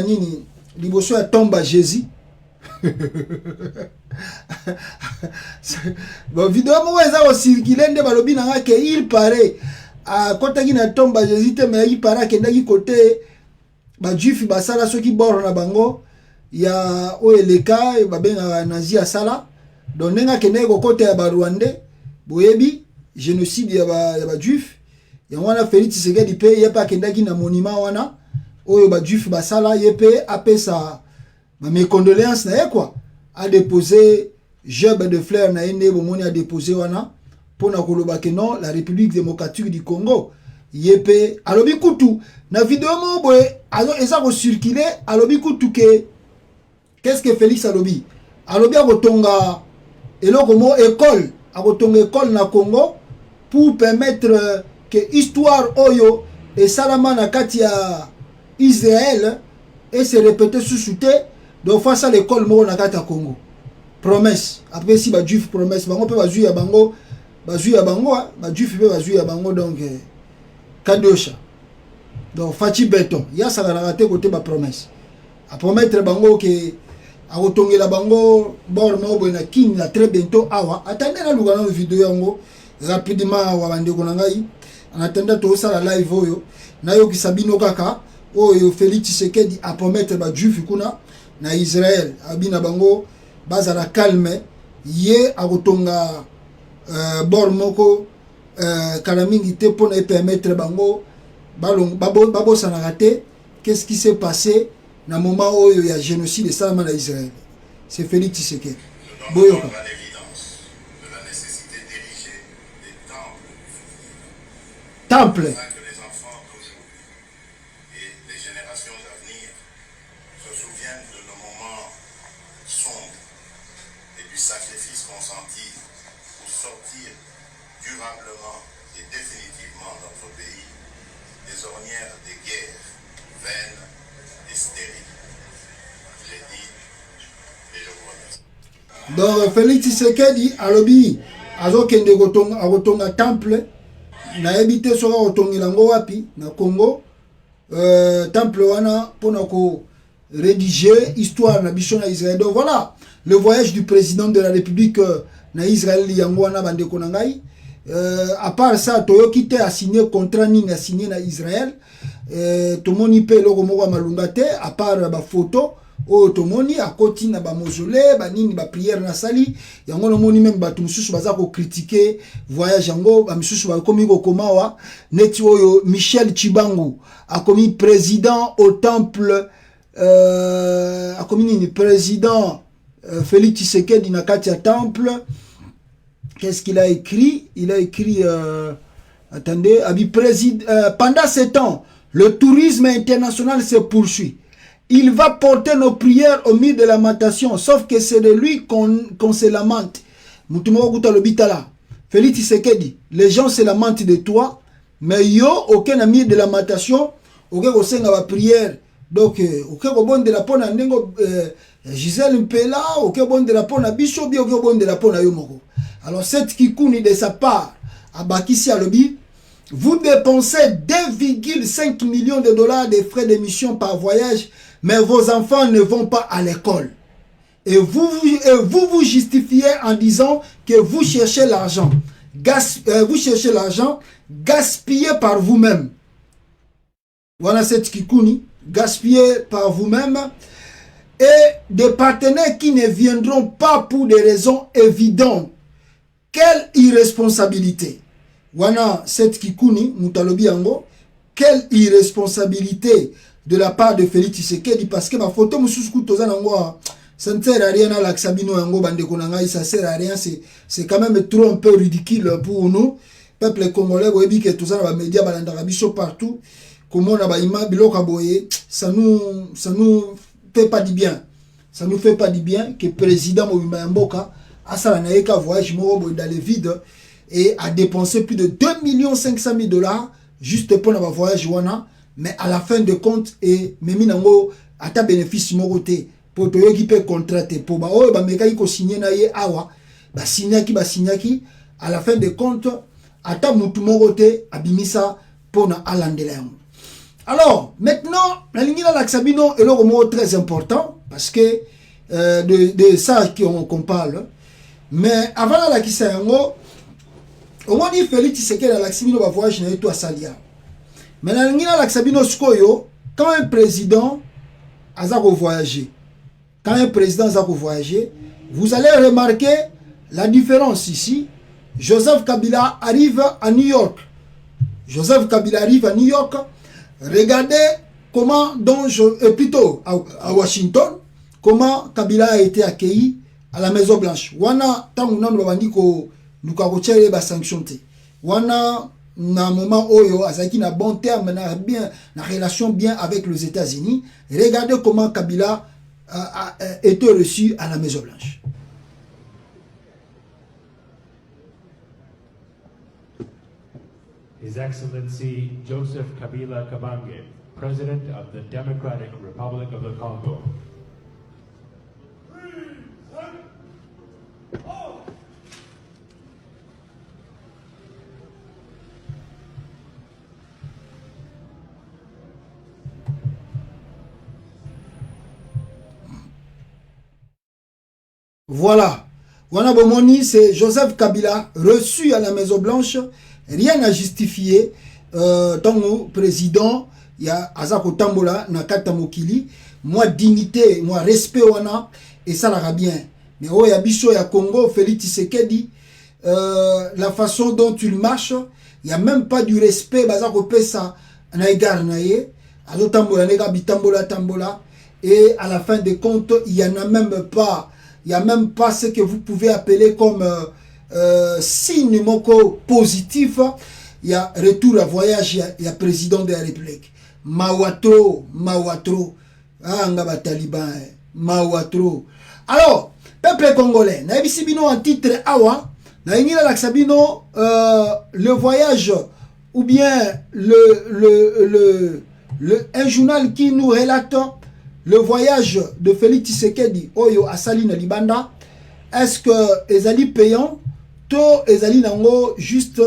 nini liboso ya tomba Jésus. Bon vidéo mo eza ko circuler nde balobi na ngaka il paraît a kotaki na tomba Jésus te mais il paraît kenda ki côté ba juif basala soki bord na bango ya oeleka babenga nazi asala donc nenga kende ko côté ya ba Rwandais boyebi génocide ya ba juif ya wana Félix Tshisekedi pe yepa kenda ki na monument wana oyo ba juif basala yepe apesa ma mes condoléances na ye quoi a déposé gerbe de fleurs na ene bomoni a déposé wana pona koloba que non la République démocratique du Congo yepe alobi kutu na vidéo mo boye alors eza ko circuler alobi kutu que qu'est-ce que Félix alobi a kotonga eloko mo école a kotonga école na Congo pour permettre que histoire oyo et salama na kati ya Israël et se répéter sous te donc face à l'école mo na kati ya Congo promesse après si ba juif promesse bango pe bazui ya bango ba juif pe bazui ya bango donc kadosha donc fati béton ya sala na te côté ba promesse a promettre bango que a kotongela bango bord no bona king na très bientôt awa attendez na lugana vidéo yango rapidement wa bande ko ngai en attendant to sala live oyo na yo kisabino kaka oyo Félix Tshisekedi a promettre ba juif kuna na Israël abina bango bazala calme ye a kotonga bord moko kala mingi te pona permettre bango babo sanaka te. Qu'est-ce qui s'est passé na moment où il y a génocide de ça en Israël? C'est Félix Tshisekedi. Boyoka. L'évidence de la nécessité d'ériger des temples. Afin que les enfants d'aujourd'hui et les générations à venir se souviennent de nos moments sombres et du sacrifice consenti pour sortir durablement et définitivement notre pays des ornières des guerres vaines et stériles. Je l'ai dit et je vous remercie. Donc Félix Tshisekedi alobi azokende kotonga temple na ebite soka kotongela ngo wapi na Congo temple wana pona ko rédiger histoire na biso na Israël. Donc voilà le voyage du président de la République na Israël yango wana bande ko ngai. À part ça toyoki te a signé contrat nini a signé na Israël tomoni pe loko moko malunga te à part ba photo o tomoni akoti na ba mausolée ba nini ba prière na sali yango no moni même ba tumususu baza ko critiquer voyage yango ba misusu ba komi ko komawa neti oyo Michel Chibangu a commis président au temple a commis nini président Félix Tshisekedi na kati ya temple. Qu'est-ce qu'il a écrit? Il a écrit attendez, pendant ce temps, le tourisme international se poursuit. Il va porter nos prières au milieu de lamentation, sauf que c'est de lui qu'on se lamente. Félix Tshisekedi, les gens se lamentent de toi, mais yo, aucun ami de lamentation, aucun kosenga ba prière. Donc, aucun bon de la pona nengo Gisèle Mpela, aucun bon de la pona Bishobi, aucun bon de la pona Yomoko. Alors, cette kikouni de sa part, à Bakissi Alobi, vous dépensez 2,5 millions de dollars de frais d'émission par voyage, mais vos enfants ne vont pas à l'école. Et vous justifiez en disant que vous cherchez l'argent. Vous cherchez l'argent gaspillé par vous-même. Voilà cette kikouni, gaspillé par vous-même. et des partenaires qui ne viendront pas pour des raisons évidentes. Quelle irresponsabilité! Wana set kikuni mutalobi yango. Quelle irresponsabilité de la part de Félix Tshisekedi, parce que ma photo mususu toza nango ça ne sert à rien à l'axabino yango bande konanga, ça sert à rien, c'est quand même trop un peu ridicule pour nous peuple congolais. Boyebi que toza na ba média balandaka biso partout comment na ba ima biloka boye, ça nous fait pas du bien. Ça nous fait pas du bien que président Mobimba Mboka a ça na eka voyage moko dans le vide et a dépensé plus de 2 500 000 $ juste pour un voyage wana, mais à la fin de compte et memi nango ata bénéfice moroté pour to qui peut contrater pour ba o ba meka ko signer na ye awa ba signaki à la fin de compte ata mutu moroté abimisa pour na alandela yango. Alors maintenant la ligne là l'axabino est le mot très important parce que de ça qu'on parle, mais avant la kisa yango au moins dit Félix Tshisekedi à l'axabino va voyage na to salia. Mais la ligne là l'axabino skoyo quand un président a voyager. Quand un président a voyager, vous allez remarquer la différence ici. Joseph Kabila arrive à New York. Joseph Kabila arrive à New York. Regardez comment, plutôt à Washington, comment Kabila a été accueilli à la Maison Blanche. Wana tangunan babandiko nukakochele ba sanctionné. Wana na moment oyo azaki na bon terme na relation bien avec les États-Unis. Regardez comment Kabila a été reçu à la Maison Blanche. His Excellency Joseph Kabila Kabange, President of the Democratic Republic of the Congo. Voilà. Wana Bomoni, c'est Joseph Kabila reçu à la Maison Blanche. Rien à justifier. Tant président, il y a Azako Tambola, Nakata Mokili. Moi, dignité, moi, respect, wana, et ça l'ira bien. Mais oh, il y a Bicho, il y a Congo, Félix Tshisekedi, la façon dont il marche, il n'y a même pas du respect. Bazako Pesa, Naïgar Naye, Azo Tambola, Nega Bitambola, Tambola. Et à la fin des comptes, il n'y en a même pas. Il n'y a même pas ce que vous pouvez appeler comme signe positif. Il y a retour à voyage, il y a président de la République. Mawatro. Ah, ngaba taliban, Mawatro. Alors, peuple congolais, na ebisibino en titre awa, na ingila laksabino le voyage ou bien un journal qui nous relate le voyage de Félix Tshisekedi Oyo Asali na Libanda. Est-ce que ezali payant? To ezali nango juste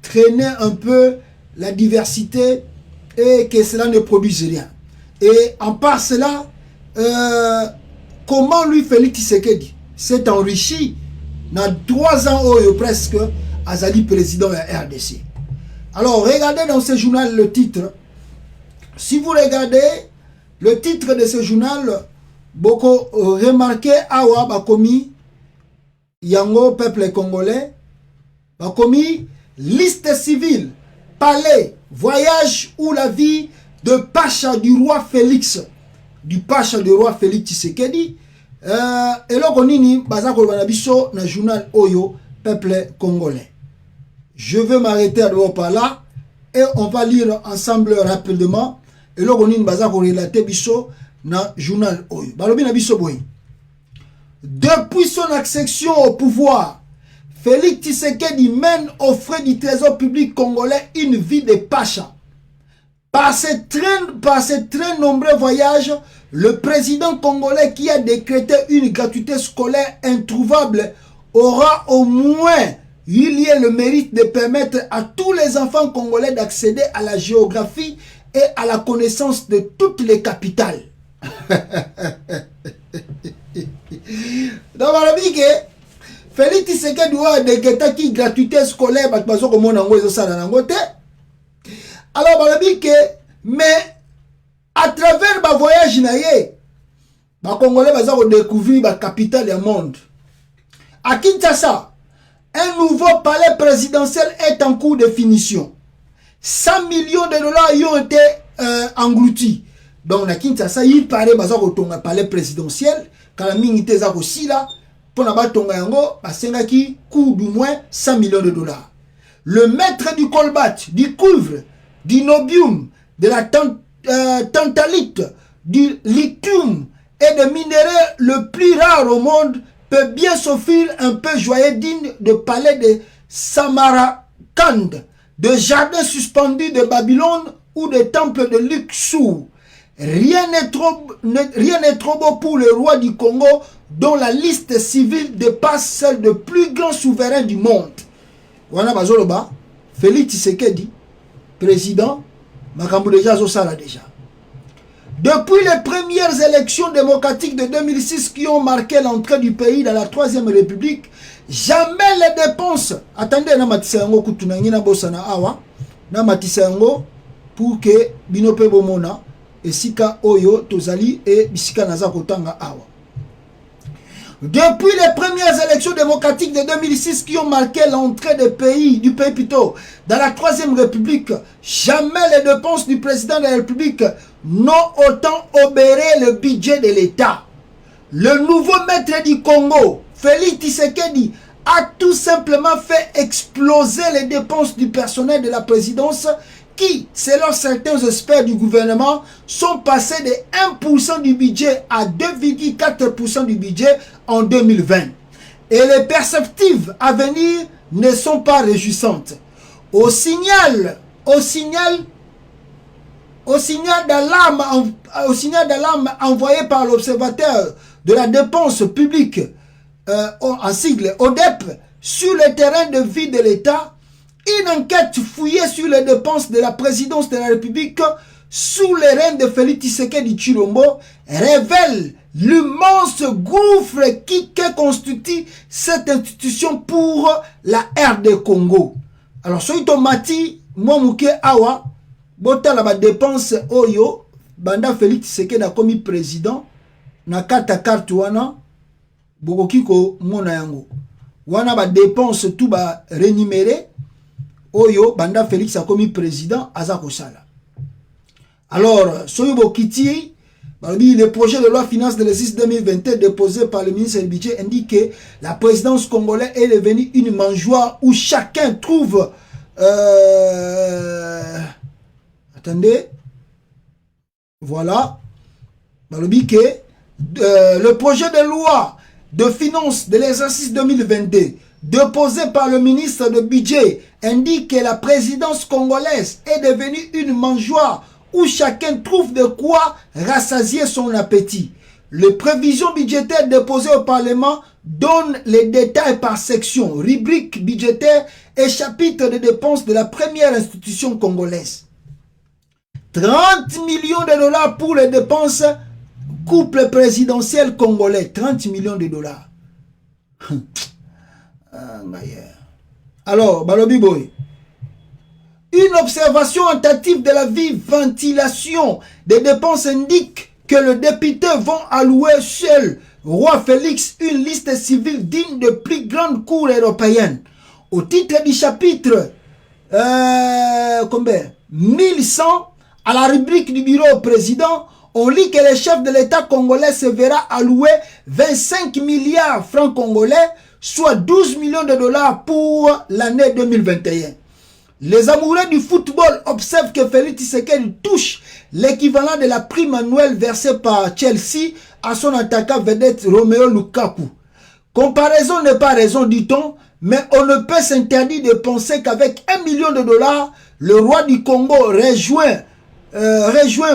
traîner un peu la diversité et que cela ne produise rien. Et en part cela, comment lui Félix Tshisekedi s'est enrichi dans 3 ans Oyo presque Azali président de la RDC. Alors regardez dans ce journal le titre. Si vous regardez le titre de ce journal, beaucoup remarqué awa bakomi yango peuple congolais, bakomi liste civile, palais, voyage ou la vie de Pacha du roi Félix, du Pacha du roi Félix Tshisekedi. Et là konini bazako banabiso na journal Oyo peuple congolais. Je vais m'arrêter à par là et on va lire ensemble rapidement. Et là, on a relaté biso na journal Oyo. Balobi na biso boy. Depuis son accession au pouvoir, Félix Tshisekedi mène aux frais du trésor public congolais une vie de pacha. Par ses très nombreux voyages, le président congolais qui a décrété une gratuité scolaire introuvable aura au moins eu le mérite de permettre à tous les enfants congolais d'accéder à la géographie et à la connaissance de toutes les capitales. Dans la vie, Félix Tshisekedi doit décréter qui gratuité scolaire, alors, mais à travers ma voyage, Les Congolais vont découvrir la capitale du monde. À Kinshasa, un nouveau palais présidentiel est en cours de finition. 100 millions de dollars y ont été engloutis. Donc, à Kinshasa, il paraît que un palais présidentiel, quand la minute est aussi là, pour la batonga yango, qui coûte du moins 100 millions de dollars. Le maître du colbat, du cuivre, du nobium, de la tantalite, du lithium et de minerais le plus rare au monde peut bien s'offrir un peu joyeux digne de palais de Samarkand, de jardins suspendus de Babylone ou de temples de Luxor. Rien n'est trop beau pour le roi du Congo dont la liste civile dépasse celle de plus grands souverains du monde. Wana bazoloba, Félix Tshisekedi, président, makambo déjà zosala déjà. Depuis les premières élections démocratiques de 2006 qui ont marqué l'entrée du pays dans la Troisième République, jamais les dépenses, attendez, na matisa yango kutunangi na bosana awa, na matisa yango pour que binope bomona, esika oyo tozali et bisika naza kotanga awa. Depuis les premières élections démocratiques de 2006 qui ont marqué l'entrée du pays plutôt, dans la Troisième République, jamais les dépenses du président de la République n'ont autant obéré le budget de l'État. Le nouveau maître du Congo, Félix Tshisekedi, a tout simplement fait exploser les dépenses du personnel de la présidence qui, selon certains experts du gouvernement, sont passés de 1% du budget à 2,4% du budget en 2020. Et les perspectives à venir ne sont pas réjouissantes. Au signal d'alarme envoyé par l'observateur de la dépense publique, en sigle ODEP, sur le terrain de vie de l'État, une enquête fouillée sur les dépenses de la présidence de la République sous les règnes de Félix Tshisekedi Tshilombo révèle l'immense gouffre que constitue cette institution pour la RD Congo. Alors, soy tomati, moi mouke awa, bota la dépense oyo, banda Félix Tshisekedi a commis président, na kata carte wana, bokokiko mona yango. Wana ba dépense tout ba rénuméré, oyo banda Félix a commis président azako sala. Alors soyo bokiti le projet de loi finance de l'exercice 2021 déposé par le ministre du budget indique que la présidence congolaise est devenue une mangeoire où chacun trouve attendez, voilà, le projet de loi de finances de l'exercice 2022 déposé par le ministre du budget indique que la présidence congolaise est devenue une mangeoire où chacun trouve de quoi rassasier son appétit. Les prévisions budgétaires déposées au Parlement donnent les détails par section, rubrique budgétaire et chapitre de dépenses de la première institution congolaise. 30 millions de dollars pour les dépenses couple présidentiel congolais. 30 millions de dollars. Alors, Balobi Boy. Une observation tentative de la vive ventilation des dépenses indique que les députés vont allouer seul roi Félix une liste civile digne de plus grande cour européenne. Au titre du chapitre 1100, à la rubrique du bureau au président, on lit que le chef de l'État congolais se verra allouer 25 milliards francs congolais, soit 12 millions de dollars pour l'année 2021. Les amoureux du football observent que Félix Tshisekedi touche l'équivalent de la prime annuelle versée par Chelsea à son attaquant vedette Romelu Lukaku. Comparaison n'est pas raison, dit-on, mais on ne peut s'interdire de penser qu'avec 1 million de dollars, le roi du Congo rejoint,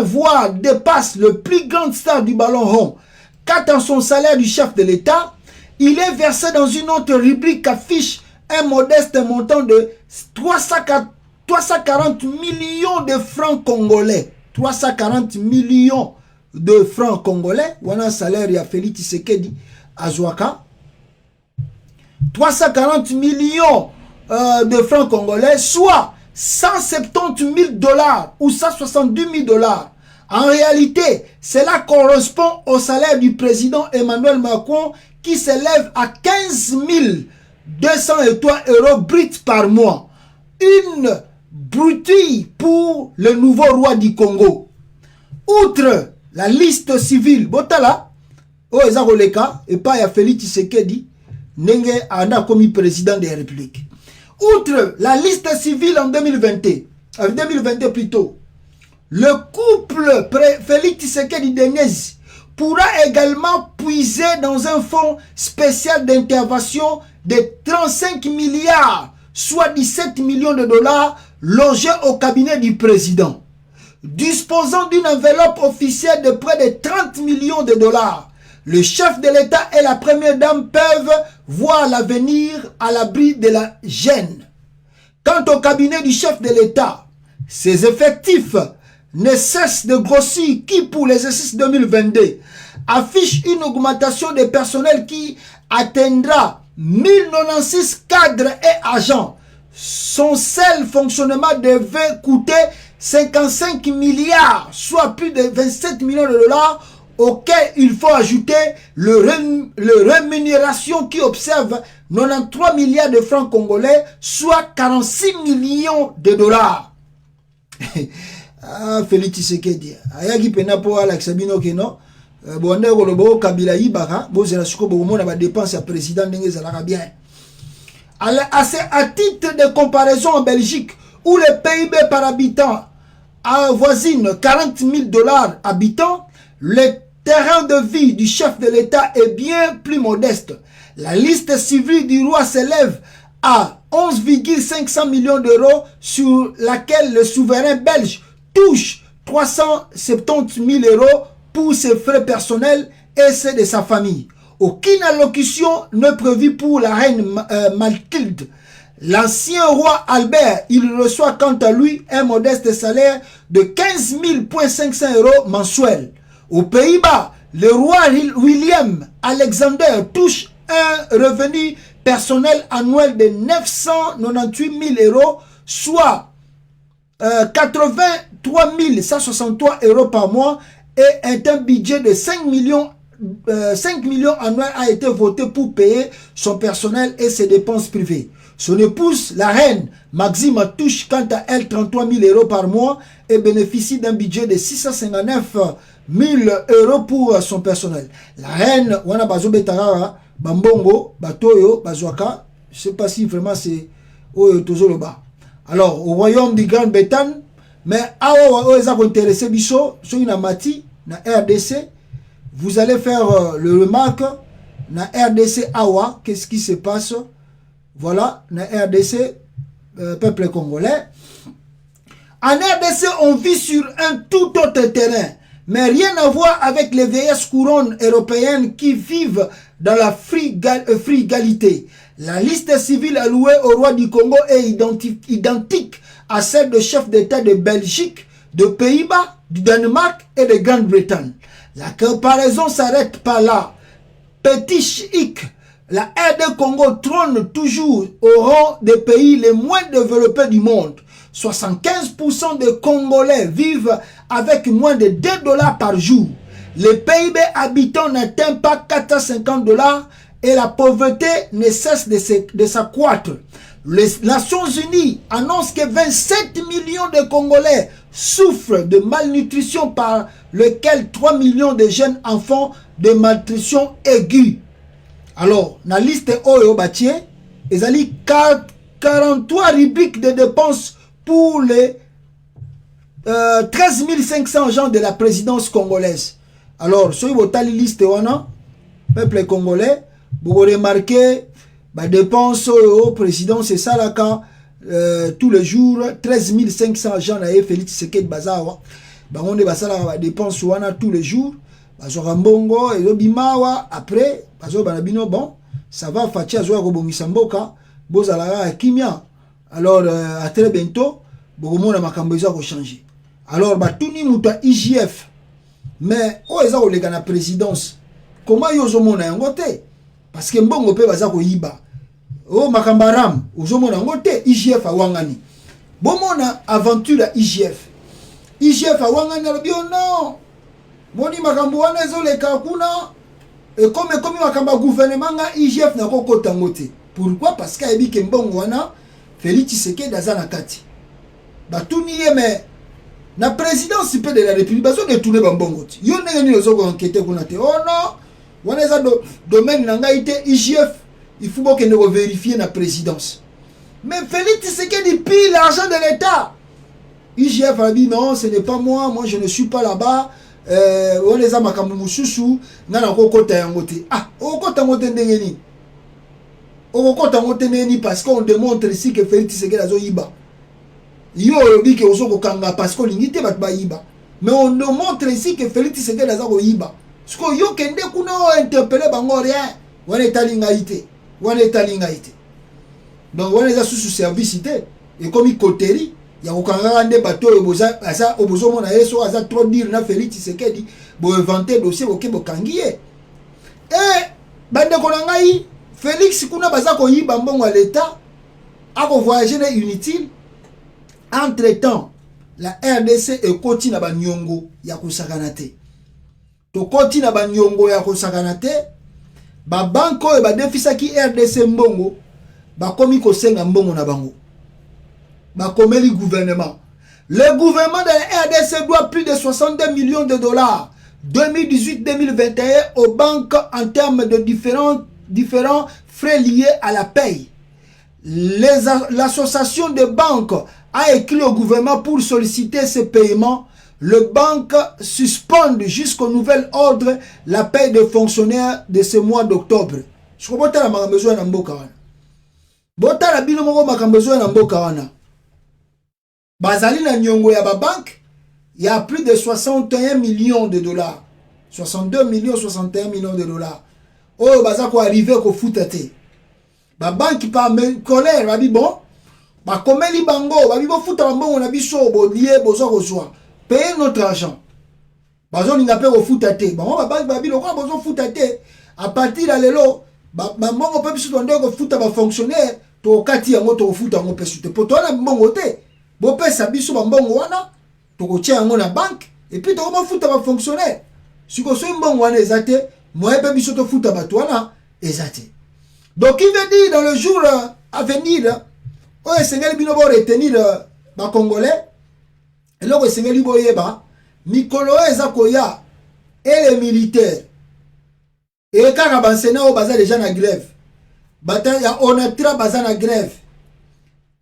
voire dépasse le plus grand star du ballon rond. Quant à son salaire du chef de l'État, il est versé dans une autre rubrique qu'affiche un modeste montant de 340 millions de francs congolais. 340 millions de francs congolais. Voilà un salaire à Félix Tshisekedi à Zouaka. 340 millions de francs congolais, soit 170 000 dollars ou 170 000 dollars En réalité, cela correspond au salaire du président Emmanuel Macron qui s'élève à 15 203 € bruts par mois. Une broutille pour le nouveau roi du Congo. Outre la liste civile, Botala, Oezaroleka, et pas ya Félix Tshisekedi, Nenge Anda commis président de la République. Outre la liste civile en 2022 plutôt, le couple Félix Tshisekedi Denez pourra également puiser dans un fonds spécial d'intervention de 35 milliards, soit 17 millions de dollars, logés au cabinet du président. Disposant d'une enveloppe officielle de près de 30 millions de dollars, le chef de l'État et la première dame peuvent voir l'avenir à l'abri de la gêne. Quant au cabinet du chef de l'État, ses effectifs ne cessent de grossir qui, pour l'exercice 2022, affiche une augmentation des personnels qui atteindra 1096 cadres et agents. Son seul fonctionnement devait coûter 55 milliards, soit plus de 27 millions de dollars, auquel il faut ajouter le rémunération qui observe 93 milliards de francs congolais, soit 46 millions de dollars. Ah, Félix Tshisekedi. Ayagi penapo ala kisabino keno. Bonde kolobo kabila ibaka. Bo zela suko bo mona ba dépense à président ndenge zalaka bien. À titre de comparaison en Belgique, où le PIB par habitant avoisine 40 000 $ habitants, le terrain de vie du chef de l'État est bien plus modeste. La liste civile du roi s'élève à 11,500 millions d'euros, sur laquelle le souverain belge touche 370 000 € pour ses frais personnels et ceux de sa famille. Aucune allocution n'est prévue pour la reine Mathilde. L'ancien roi Albert, il reçoit quant à lui un modeste salaire de 15 500 € mensuels. Aux Pays-Bas, le roi William Alexander touche un revenu personnel annuel de 998 000 €, soit 83 163 € par mois, et un budget de 5 millions annuels a été voté pour payer son personnel et ses dépenses privées. Son épouse, la reine Maxime, touche quant à elle 33 000 € par mois et bénéficie d'un budget de 659 000 € pour son personnel. La reine wana bazo betara bambongo batoyo bazwaka, je sais pas si vraiment c'est oyo tozoloba. Alors au royaume du Grande-Bretagne, mais awa oyo eza ko intéresser biso soki na mati na RDC, vous allez faire le remarque na RDC awa, qu'est-ce qui se passe? Voilà, na RDC, peuple congolais. En RDC, on vit sur un tout autre terrain, mais rien à voir avec les vieilles couronnes européennes qui vivent dans la frugalité. La liste civile allouée au roi du Congo est identique à celle de chefs d'État de Belgique, de Pays-Bas, du Danemark et de Grande-Bretagne. La comparaison s'arrête pas là. Petit chic, la RD Congo trône toujours au rang des pays les moins développés du monde. 75% des Congolais vivent avec moins de 2 $ par jour. Le PIB habitant n'atteint pas 450 $ et la pauvreté ne cesse de s'accroître. Les Nations Unies annoncent que 27 millions de Congolais souffrent de malnutrition, par lequel 3 millions de jeunes enfants de malnutrition aiguë. Alors, dans la liste Oyo Batie, il y a 43 rubriques de dépenses pour les 13 500 agents de la présidence congolaise. Alors, si vous avez la liste, peuple congolais, vous remarquez les dépenses au président, c'est ça là, tous les jours, 13 500 agents de Félix Tshisekedi Bazawa. On a des dépenses tous les jours. Mbongo et Bimawa, après, bon, ça va, Fatia Zoa Robongisamboka, Bozala Kimia. Alors, à très bientôt, Bogomo Makamboza va changer. Alors, tout le monde a IGF. Mais, oh, ils ont la présidence. Comment ils ont un côté? Parce que Mbongo peut baza ko yiba. Oh, Makambaram, ils ont un côté IGF à Wangani. Bon, mon aventure à IGF. IGF awanga na bio non moni makambo wana ezoleka kuna et comme makamba gouvernement nga IGF na kokota ngote. Pourquoi? Parce que ebi kembongo wana Félix Tshisekedi dazana kati batuni yeme na présidence de la République bazo détourner bambongo ti yo ndenge ni ozo ko enquêter kuna te. Oh non wana za domaine na ngai te IGF il faut que nous vérifier la présidence. Mais Félix Tshisekedi pille l'argent de l'État. IGF a dit non, ce n'est pas moi, moi je ne suis pas là-bas. On les a makambu mususu, nana kokota yangote. Ah, okota ngote ndengeni. Okota ngote ndengeni parce qu'on démontre ici que Félix Tshisekedi azo yiba. Yo dit que ozo kokanga parce qu'on limite bat ba yiba. Mais on nous montre ici que Félix Tshisekedi azo yiba. Parce que yo kende kuna interpeller bango rien. On est alingaité. On est alingaité. Donc on les a sous service ité et comme il coterie il y a aucun des bateaux et ça au besoin mon aïe soit ça trop dire na Félix Tshisekedi bo inventer dossier au Québec kangié et bande konangai Félix kuna baza ko yiba mbongo à l'état a ko voyager inutile entre temps la RDC et koti na banyongo ya kusakana te to koti na banyongo ya kusakana te ba banko e ba defisa ki RDC mbongo ba komi ko senga mbongo na bango ba komeli gouvernement. Le gouvernement de la RDC doit plus de 62 millions de dollars 2018-2021 aux banques en termes de différents frais liés à la paye. L'association de banques a écrit au gouvernement pour solliciter ces paiements. Le banque suspend jusqu'au nouvel ordre la paye des fonctionnaires de ce mois d'octobre. Je comprends que la besoin d'un mboka wana. Bota la bino moko makambezo na mboka wana. Bazali na nyongo ya ba banque, il y a plus de 61 millions de dollars. 62 millions, 61 millions de dollars. Oh, baza ko arriver ko futate. Ba banque pa me colère, ba bi bon. Ba komeli bango, ba bi bo futa bango na biso bo lié bozo ko soir. Payer notre argent. Bazo ninga pe ko futate. Bango ba banque ba bi lokwa bozo futate. À partir de lelo, ba mbongo pe biso ndo ko futa ba fonctionnaire. To kati yango to futa ngo pe sute poto na mbongo te bo pesa biso ba mbongo wana to ko tia yango na banque et puis to ko futa ba fonctionnaire siko so mbongo wana ezate moi pe biso to futa ba to wana ezate. Donc il veut dire dans le jour à venir o esengeli bino bo retenir ba congolais et loko esengeli bo yeba mikolo eza koya et les militaires et kaka ba enseignants o baza déjà na grève. Bataille ya onatra bazana grève.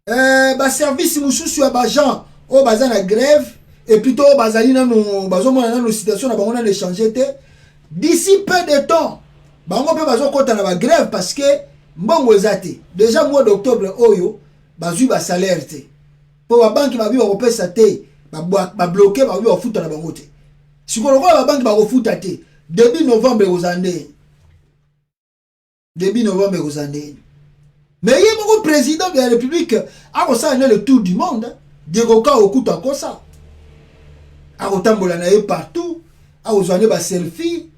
Ba service mususu ya bajan o bazana grève et plutôt bazali na no bazomona na no situation na bango na échanger te. D'ici peu de temps, bango pe bazokota na ba grève parce que mbongo ezate. Déjà mois d'octobre oyo bazui ba salaire te. Po ba banque ba bi ba kopesa te, ba bloquer ba bi ba futa na bango te. Sikolo ko ba banque ba ko futa te. Début novembre ozande. Début novembre aux années. Mais il y a beaucoup de présidents de la République a ça le tour du monde. Diego Ka okuta kosa. A otambola na partout. A ozane ba selfie.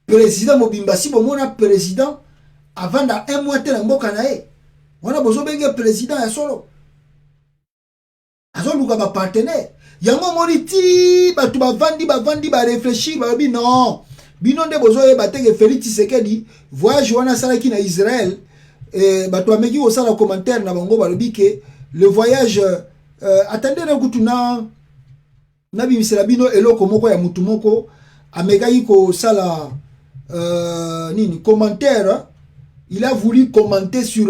Président Mobimba si bomona président avant da un mois tena mboka na e. Wana bozo benge président ya solo. Azo luka ba partenaire. Yango moriti batu ba vandi ba réfléchir ba bi non. Bino nde bozo yeba te que Félix Tshisekedi voyage wana salaki na Israël et bato ameki ko sala commentaire na bango balobi ke le voyage attendez na kutuna na bimisela bino eloko moko ya mutu moko amekaki ko sala nini commentaire. Il a voulu commenter sur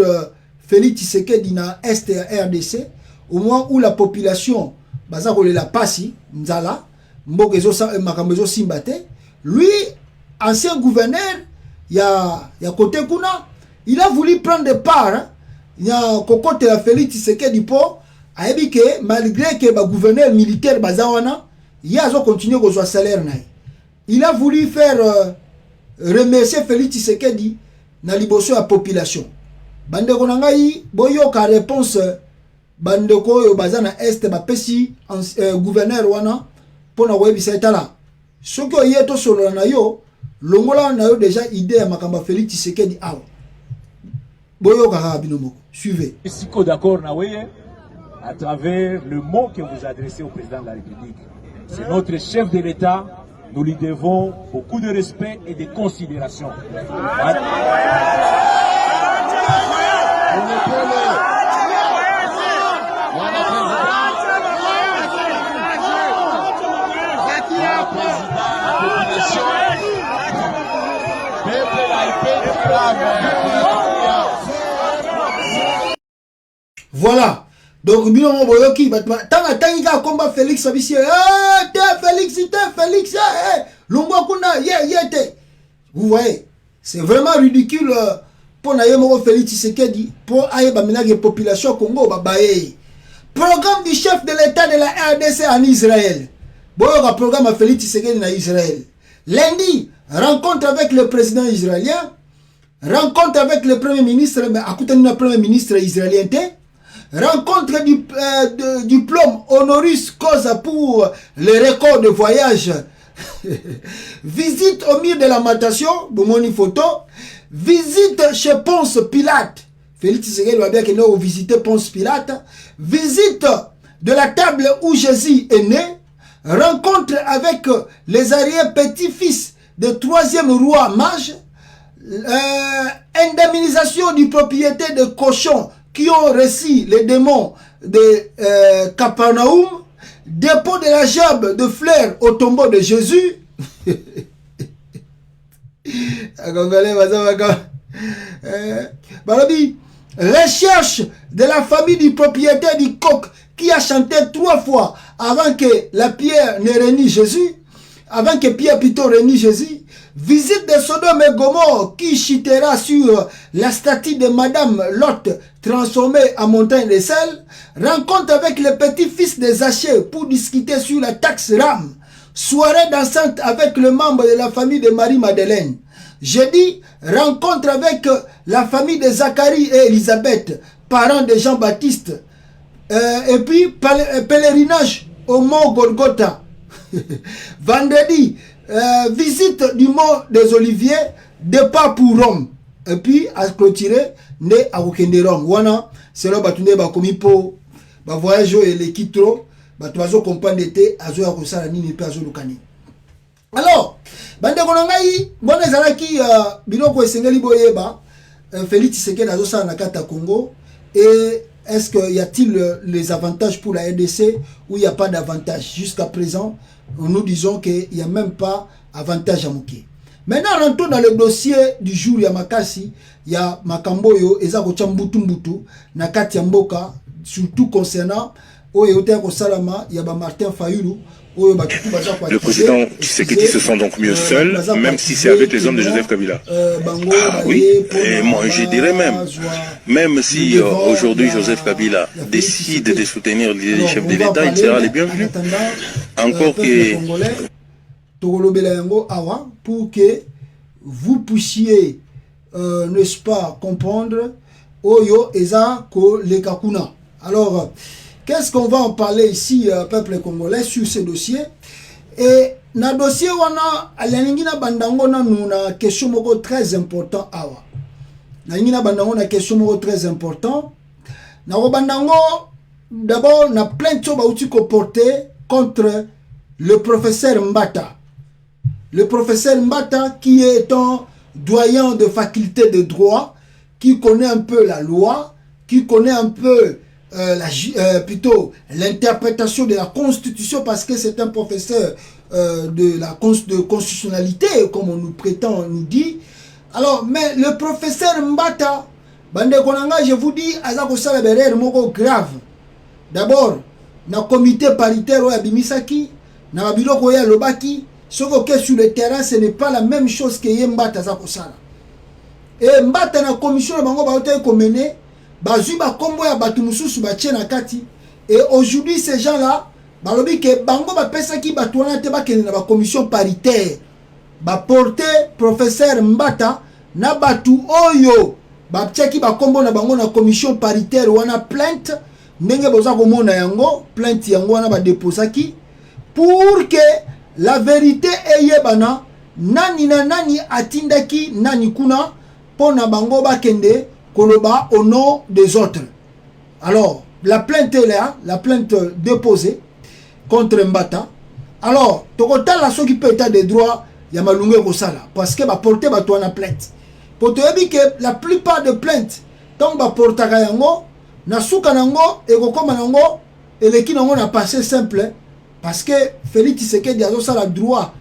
Félix Tshisekedi na Est RDC au moment où la population baza ko la pasi nzala mboka ezo makambo ezo simbate. Lui, ancien gouverneur, il y a côté Kuna, il a voulu prendre part. Il y a côté la Félix Tshisekedi po, a dit que malgré que le gouverneur militaire bazawana, il a continué à avoir salaire. Il a voulu faire remercier Félix Tshisekedi na liboso la population. Bandeko nangai boyo ka réponse bandeko yo bazana est ba pesi gouverneur wana pona webisa etala. Ce que yeto solo na yo longola na yo déjà idée ya makamba Félix Tshisekedi awa boyo kaka bino moko suivez siko d'accord na weye à travers le mot que vous adressez au président de la République. C'est notre chef de l'État, nous lui devons beaucoup de respect et de considération. Voilà. Donc, Bilan Boyoki, Tangatanga combat Félix Abissi, Félix, Lumba Kuna, vous voyez, c'est vraiment ridicule pour Nayemo Félix Tshisekedi, pour Aïe population Congo, Babaye. Programme du chef de l'État de la RDC en Israël. Boyoka programme à Félix Tshisekedi en Israël. Lundi, rencontre avec le président israélien, rencontre avec le premier ministre, mais à côté du premier ministre israélien, rencontre du diplôme honoris causa pour les records de voyage. Visite au mur de lamentation, Bomoni photo. Visite chez Ponce Pilate. Félix Tshisekedi va bien que nous visiter Ponce Pilate. Visite de la table où Jésus est né. Rencontre avec les arrière-petits-fils du troisième roi mage. Indemnisation du propriétaire de cochons qui ont reçu les démons de Capernaum, dépôt de la gerbe de fleurs au tombeau de Jésus. Recherche de la famille du propriétaire du coq qui a chanté 3 fois avant que la pierre ne réunisse Jésus, avant que Pierre plutôt réunisse Jésus. Visite de Sodome et Gomorrhe qui chutera sur la statue de Madame Lot transformée en montagne de sel. Rencontre avec le petit-fils de Zachée pour discuter sur la taxe RAM. Soirée dansante avec le membre de la famille de Marie-Madeleine. Jeudi, rencontre avec la famille de Zacharie et Elisabeth, parents de Jean-Baptiste. Et puis, pèlerinage au mont Golgotha. Vendredi, visite du mont des Oliviers, départ pour Rome. Et puis, à clôturer, ne à Okende Rome. Wana, c'est là que nous avons pour voyage et l'équipe trop. Nous avons comprendre l'été, nous avons compris nini pe azo lukani. Alors, bande konangai, bon ezalaki biloko esengeli boyeba, Félix Tshisekedi azo sala na kata Congo, et est-ce qu'il y a-t-il les avantages pour la RDC ou il n'y a pas d'avantage? Jusqu'à présent, nous disons qu'il n'y a même pas avantage à Mouké. Maintenant, rentrons dans le dossier du jour. Il y a Makasi, il y a Makamboyo, et Zakocha Mbutu Mbutu, Nakati Mboka, surtout concernant il y a Martin Fayulu. Le président Tshisekedi se sent donc mieux seul, même si c'est avec les hommes de Joseph Kabila. Ah oui, et moi je dirais même si aujourd'hui Joseph Kabila décide de soutenir les chefs de l'État, il sera les bienvenus. Encore que... pour que vous puissiez, n'est-ce pas, comprendre Oyo Eza Ko Lekakuna. Alors, qu'est-ce qu'on va en parler ici, peuple congolais, sur ce dossier? Et dans le dossier, on a une question très importante. Une question très importante. D'abord, on a plein de choses à porter contre le professeur Mbata. Le professeur Mbata, qui est un doyen de faculté de droit, qui connaît un peu la loi, qui connaît un peu plutôt l'interprétation de la Constitution, parce que c'est un professeur de constitutionnalité, comme on nous prétend, on nous dit. Alors, mais le professeur Mbata, Bande Konanga, je vous dis, Azako Salaberer, moko grave. D'abord, dans le comité paritaire, il y a Bimisaki, dans le bureau, il y a Lobaki. Sauf que sur le terrain, ce n'est pas la même chose que Mbata Azako Sala. Et Mbata, dans la commission, il y a mené. Et aujourd'hui, ces gens-là, la commission paritaire, porter professeur Mbata, na batu oyo, na commission paritaire, ou na plainte, plainte yango na déposaki, pour que la vérité eye bana, nani na nani atindaki nani kuna, pona bango bakende, Koloba au nom des autres. Alors, la plainte est là, la plainte déposée contre Mbata. Alors, total la qui peut être des droits, il y a malungé kosala parce que va porter ba toi na plainte. Pour te dire que la plupart de plaintes tant va porter yango na suka nango et kokoma nango et les qui nango na passé simple parce que Félix Tshisekedi a ça la droit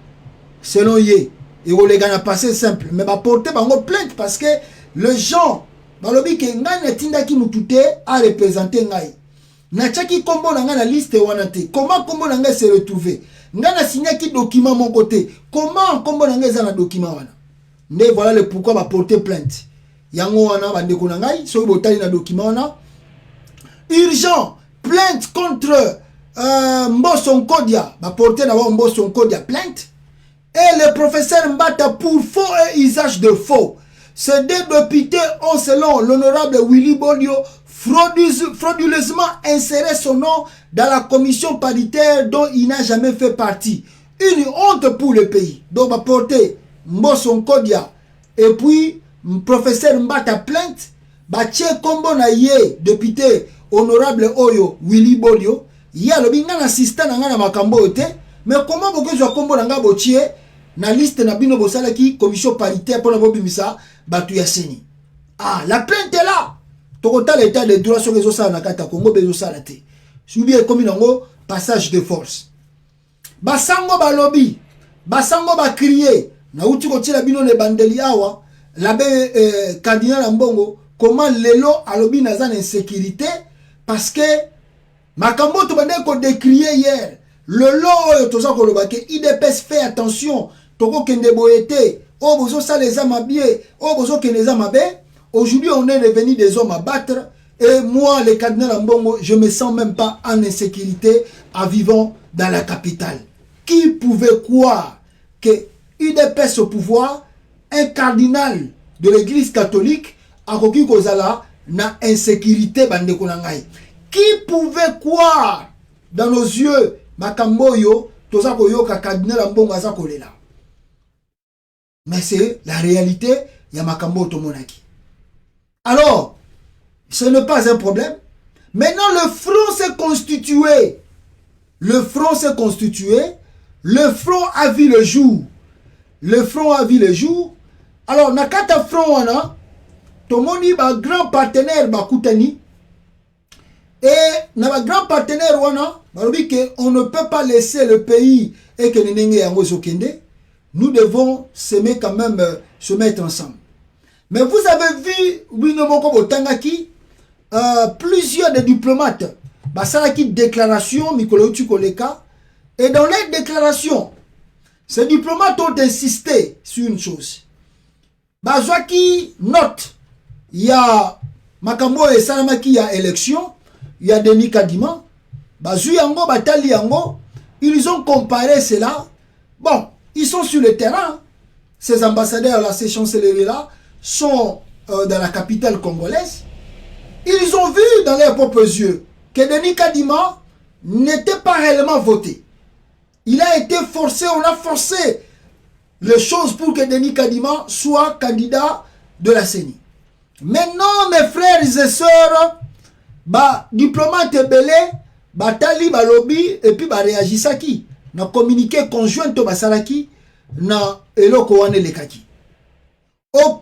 selon yé et les gars na passé simple mais va porter bango plainte parce que les gens balobi ke ngai na tinda ki mutute a représenter ngai na chaki kombo na ngai na liste wana te comment kombo na ngai se retrouver ngai na signé ki document mon côté comment kombo na ngai za na document wana ne voilà le pourquoi va porter plainte yango wana bandeko na ngai so botali na document wana urgent plainte contre Mbosso Nkodia va porter d'abord Mbosso Nkodia plainte et le professeur Mbata pour faux et usage de faux. Ces deux députés ont, selon l'honorable Willy Bodio, frauduleusement inséré son nom dans la commission paritaire dont il n'a jamais fait partie. Une honte pour le pays. Donc, va porter Mbosso Nkodia et puis professeur Mbata plainte. Va tché kombo na ye député honorable Oyo Willy Bodio. Ya le binga na assistant na makambo ote. Mais comment vous pouvez kombo na nga botier na liste na bino bosala ki commission paritaire pour la bobimisa batu ya seni. Ah, la plainte est là. Tokota l'état de droit sur les osala na kata Congo bezo sala te. Subi comme nango passage de force. Basango ba lobby, basango ba crier na uti ko tila bino ne bandeli awa, l'abbé cardinal Mbongo comment lelo alobi na za insécurité parce que makambo to bande ko décrier hier. Le lot toza ko lobake IDPS fait attention. Toko kende boyete, oh bozo sa les amabie, oh bozo kende les amabe. Aujourd'hui, on est revenu des hommes à battre. Et moi, le cardinal Mbongo, je me sens même pas en insécurité en vivant dans la capitale. Qui pouvait croire que IDPS au pouvoir, un cardinal de l'église catholique, a koki kozala na insécurité bande konangai. Qui pouvait croire dans nos yeux makamboyo toza koyoka cardinal Mbongo aza kolela. Mais c'est la réalité, il y a Makambo Tomonaki. Alors, ce n'est pas un problème. Maintenant, le front s'est constitué. Le front s'est constitué. Le front a vu le jour. Le front a vu le jour. Alors, nakata front wana, tomoni ba grand partenaire bakutani. Et na grand partenaire wana, balobi que on ne peut pas laisser le pays et que nenenge yango zokende. Nous devons s'aimer quand même, se mettre ensemble. Mais vous avez vu, Winomoko Botangaki, plusieurs des diplomates, Basalaki déclaration, Mikolo Tukoleka, et dans les déclarations, ces diplomates ont insisté sur une chose. Bazwaki note, il y a Makambo et Salamaki, il y a élection, il y a Denis Kadima, Bazu Yango, Batali Yango, ils ont comparé cela. Bon, ils sont sur le terrain. Ces ambassadeurs-là, ces chancelleries-là, sont dans la capitale congolaise. Ils ont vu dans leurs propres yeux que Denis Kadima n'était pas réellement voté. Il a été forcé, on a forcé les choses pour que Denis Kadima soit candidat de la CENI. Maintenant, mes frères et sœurs, diplomates belé, tali, lobby, et puis réagissaki. Na communiqué conjoint to basalaki na eloko wane lekaki. Aux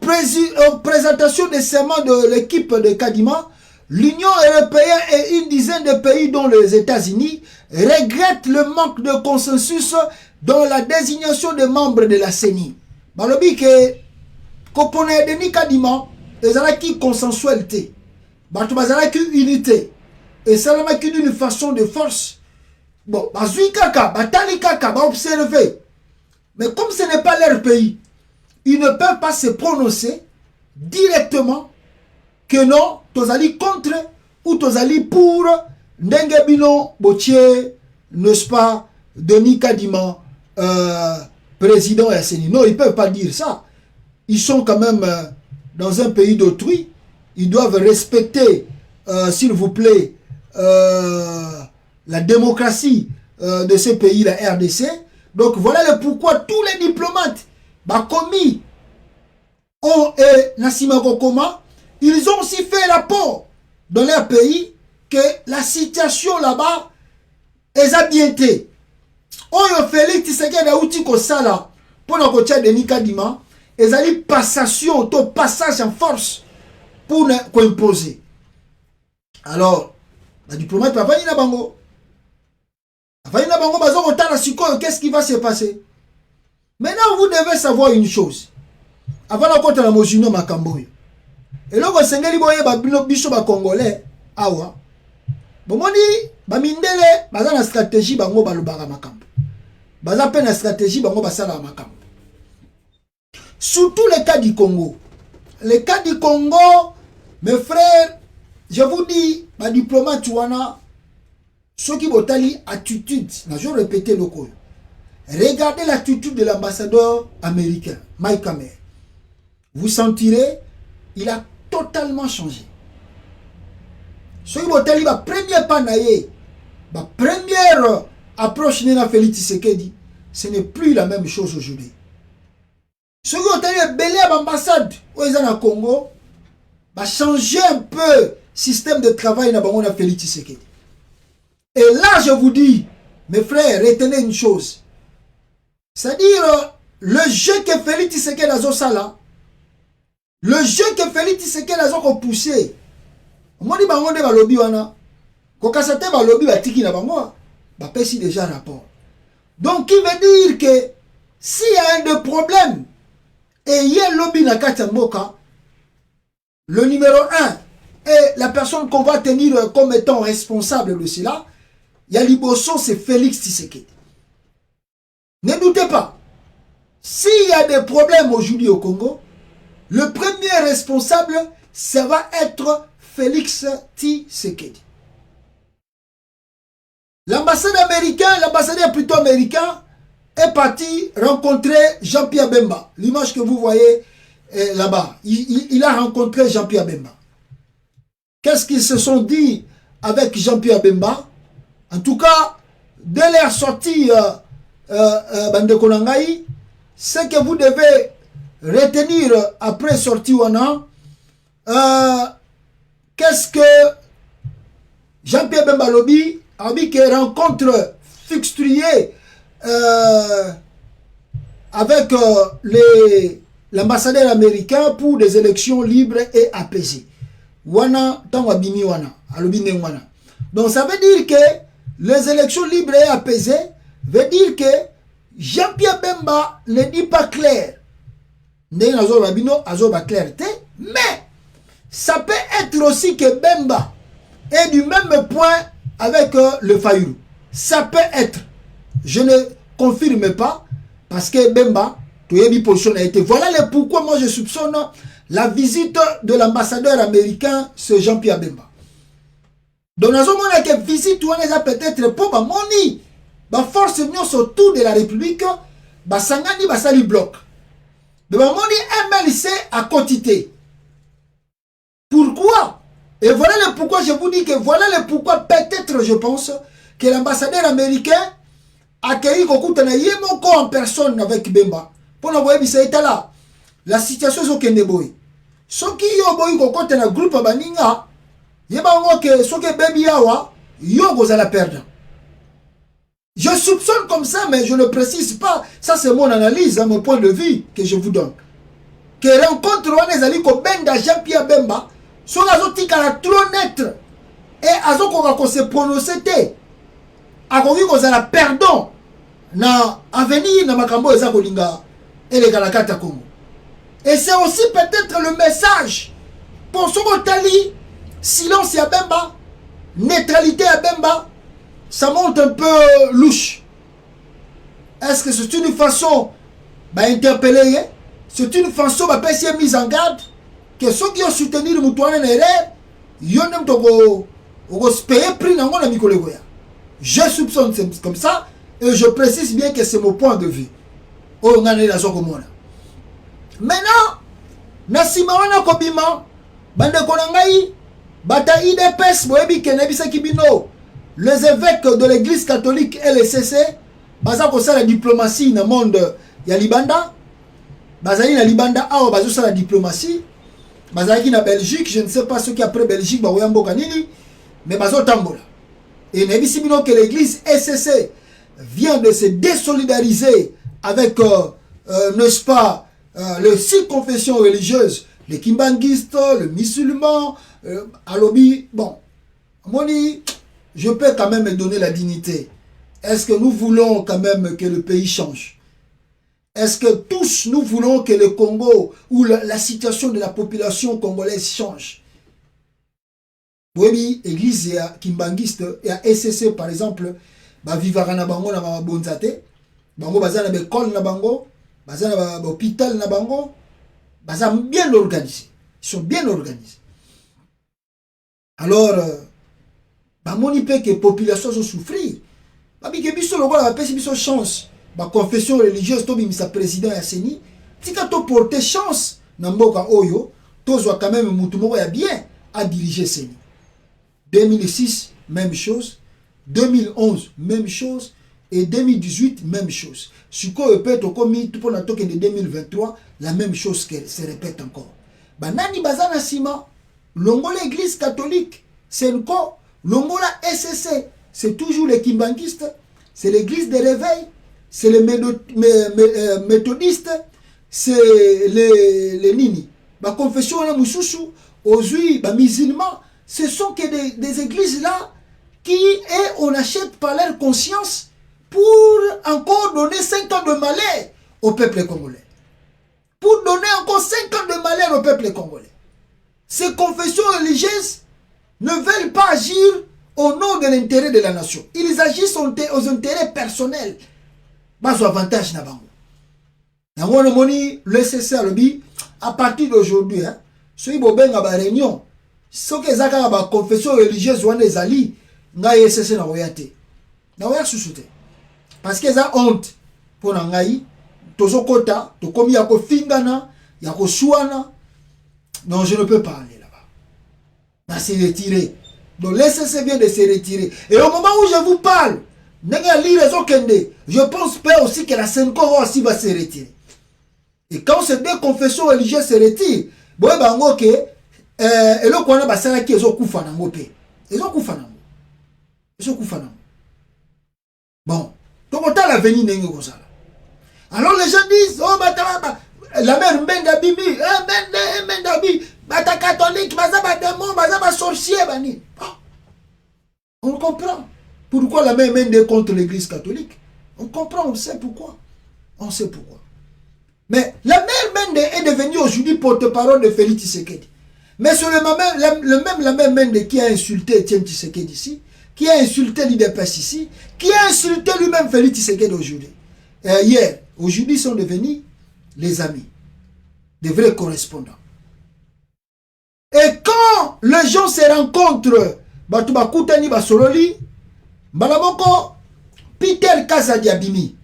présentations des serments de l'équipe de Kadima, l'Union européenne et une dizaine de pays dont les États-Unis regrettent le manque de consensus dans la désignation des membres de la CENI. Balobi ke kopone Denis Kadima ezalaki consensualité. Bato bazalaki unité. Et salamaki d'une façon de force. Bon, bazui kaka, batali kaka, observer. Mais comme ce n'est pas leur pays, ils ne peuvent pas se prononcer directement que non, tozali contre ou tozali pour ndenge bino botier, n'est-ce pas, Denis Kadima, président et CENI. Non, ils ne peuvent pas dire ça. Ils sont quand même dans un pays d'autrui. Ils doivent respecter, s'il vous plaît, la démocratie de ce pays, la RDC. Donc voilà le pourquoi tous les diplomates commis et Nassima Kokoma, ils ont aussi fait rapport dans leur pays que la situation là-bas est bien été. Oyo Félix Tshisekedi a outil ko sala pour na kotia Denis Kadima, ezali passation to passage en force pour ko imposer. Alors, la diplomate va venir na bango. Va na bango bazo kotala sikoyo qu'est-ce qui va se passer. Maintenant vous devez savoir une chose. Avant la kota na mojino makambo. Et là ko sengeli boye ba biso ba congolais awa. Bomoni ba mindele baza na stratégie bango balobaka makambo. Baza pe na stratégie bango basala makambo. Surtout le cas du Congo. Le cas du Congo, mes frères, je vous dis, ma diplomate wana, ceux qui botali attitude, je vais répéter le coup. Regardez l'attitude de l'ambassadeur américain, Mike Hammer. Vous sentirez, il a totalement changé. Ceux qui botali la première panaye, la première approche de Félix Tshisekedi, ce n'est plus la même chose aujourd'hui. Ceux qui ont été belé à l'ambassade au Congo, va changer un peu le système de travail dans Félix Tshisekedi. Et là, je vous dis, mes frères, retenez une chose. C'est-à-dire, le jeu que Félix Tshisekedi a sala, le jeu que Félix Tshisekedi a repoussé, on dit bango de balobi wana, kokasate balobi batiki na bango, ba pesi déjà rapport. Donc, qui veut dire que s'il y a un de problème, et il y a lobby na Katamboka, le numéro 1 et la personne qu'on va tenir comme étant responsable de cela, il y a Liboso, c'est Félix Tshisekedi. Ne doutez pas, s'il y a des problèmes aujourd'hui au Congo, le premier responsable, ça va être Félix Tshisekedi. L'ambassadeur plutôt américain, est parti rencontrer Jean-Pierre Bemba. L'image que vous voyez là-bas. Il a rencontré Jean-Pierre Bemba. Qu'est-ce qu'ils se sont dit avec Jean-Pierre Bemba? En tout cas, dès leur sortie Bande Konangaï, ce que vous devez retenir après sortie Wana, qu'est-ce que Jean-Pierre Bemba Lobby a dit qu'il rencontre fixtrier avec l'ambassadeur américain pour des élections libres et apaisées. Wana, tangwabimi wana, alobine wana. Donc ça veut dire que les élections libres et apaisées veut dire que Jean-Pierre Bemba ne dit pas clair. Mais ça peut être aussi que Bemba est du même point avec le Fayulu. Ça peut être. Je ne confirme pas parce que Bemba, position a été. Voilà le pourquoi moi je soupçonne la visite de l'ambassadeur américain, ce Jean-Pierre Bemba. Donc, nous avons une visite où on a peut-être pour moni, la force autour de la République, Sangani Basali bloc. Mais moni MLC à quantité. Pourquoi? Et voilà le pourquoi je vous dis que voilà le pourquoi peut-être je pense que l'ambassadeur américain a accueilli en personne avec Bemba. Pour nous voir là, la situation est au Kendeboy. Ce qui est au un groupe Baninga, il y a ce que Baby Awa, Yogo à la perdre. Je soupçonne comme ça, mais je ne précise pas. Ça, c'est mon analyse, mon point de vue que je vous donne. Que rencontre les alliés comme Benda Jean-Pierre Bemba, sur la zone qui est trop nette et à ce qu'on se prononcer, à qu'on la perdant. Na avenir na makambo eza kolinga et Galakata Congo. Et c'est aussi peut-être le message pour son Tali, silence à Bemba, neutralité à Bemba, ça monte un peu louche. Est-ce que c'est une façon d'interpeller? C'est une façon de mise en garde que ceux qui ont soutenu le Moutouane Nere, ils ont payer prix dans la Mikolegoya. Je soupçonne comme ça. Et je précise bien que c'est mon point de vue. Maintenant, Nasimawana Kobima, Bande Konangaï, Bata IDPS, Boebi Kenebisa Kibino, les évêques de l'église catholique et les CC, Baza Kosa la diplomatie dans le monde Yalibanda, Bazali na Libanda, Baza la diplomatie, Bazali na Belgique, je ne sais pas ce qui après Belgique, Baoyambo Kanini, mais bazo tambola. Et Nebisibino que l'église SCC vient de se désolidariser avec, n'est-ce pas, les 6 confessions religieuses, les kimbanguistes, les musulmans, Alobi. Bon, Moni, je peux quand même me donner la dignité. Est-ce que nous voulons quand même que le pays change? Est-ce que tous nous voulons que le Congo ou la situation de la population congolaise change? Oui, église et kimbanguiste et à SCC par exemple, ba vivara na bango na bonzate, bango baza na école na bango, baza na hôpital na bango, baza bien organisés. Ils sont bien organisés. Alors, ba moni pe que population sont souffrir. Ba bi ke biso lokola ba pesi biso chance. Ba confession religieuse to bimisa président ya Seni, tika to porter chance na mboka oyo, tozwa quand même mutu moko ya bien à diriger Seni. 2006, même chose. 2011, même chose. Et 2018, même chose. Si on répète encore, pour la token de 2023, la même chose qu'elle se répète encore. Banani Bazana Sima, Longo l'église catholique, c'est encore Longo la SCC, c'est toujours les kimbanguistes, c'est l'église des réveils, c'est les méthodistes, c'est les nini. La confession de Moussoussou, aujourd'hui, les musulmans, ce sont que des églises là qui, on achète par leur conscience pour encore donner 5 ans de malheur au peuple congolais. Pour donner encore 5 ans de malheur au peuple congolais. Ces confessions religieuses ne veulent pas agir au nom de l'intérêt de la nation. Ils agissent aux intérêts personnels. Bas avantage na bango. Yango no moni le CCA lobby à partir d'aujourd'hui hein. Soyi bobenga ba réunion. Ce que ezaka ba confession religieuse wana ezali ngai SCC na oyate. Na oya susute. Parce que ça honte pour ngai tozo kota to komi ya ko fingana ya ko suana. Non, je ne peux pas aller là-bas. Va se retirer. Donc le SCC vient de se retirer. Et au moment où je vous parle, je pense pas aussi que la Senko aussi va se retirer. Et quand ces 2 confessions religieuses se retirent, bon, ben, ok, et le qu'on a basé qui est au Koufana Mopé. Ils ont Koufana. Ils ont Koufana. Bon, donc on t'a l'avenir n'est pas ça. Alors les gens disent, oh, bah, la mère Mbendabibi, Mbendabi, bata catholique, bazaba démon, bazaba sorcier, bani. On comprend. Pourquoi la mère Mende contre l'église catholique? On comprend, on sait pourquoi. On sait pourquoi. Mais la mère Mende est devenue aujourd'hui porte-parole de Félix Tshisekedi. Mais c'est la mère Mende qui a insulté Etienne Tshisekedi ici, qui a insulté l'IDPS ici, qui a insulté lui-même Félix Tshisekedi aujourd'hui. Hier, aujourd'hui, ils sont devenus les amis, des vrais correspondants. Et quand les gens se rencontrent, Batubakutani Basololi, Balamoko, Peter Kazadiabimi.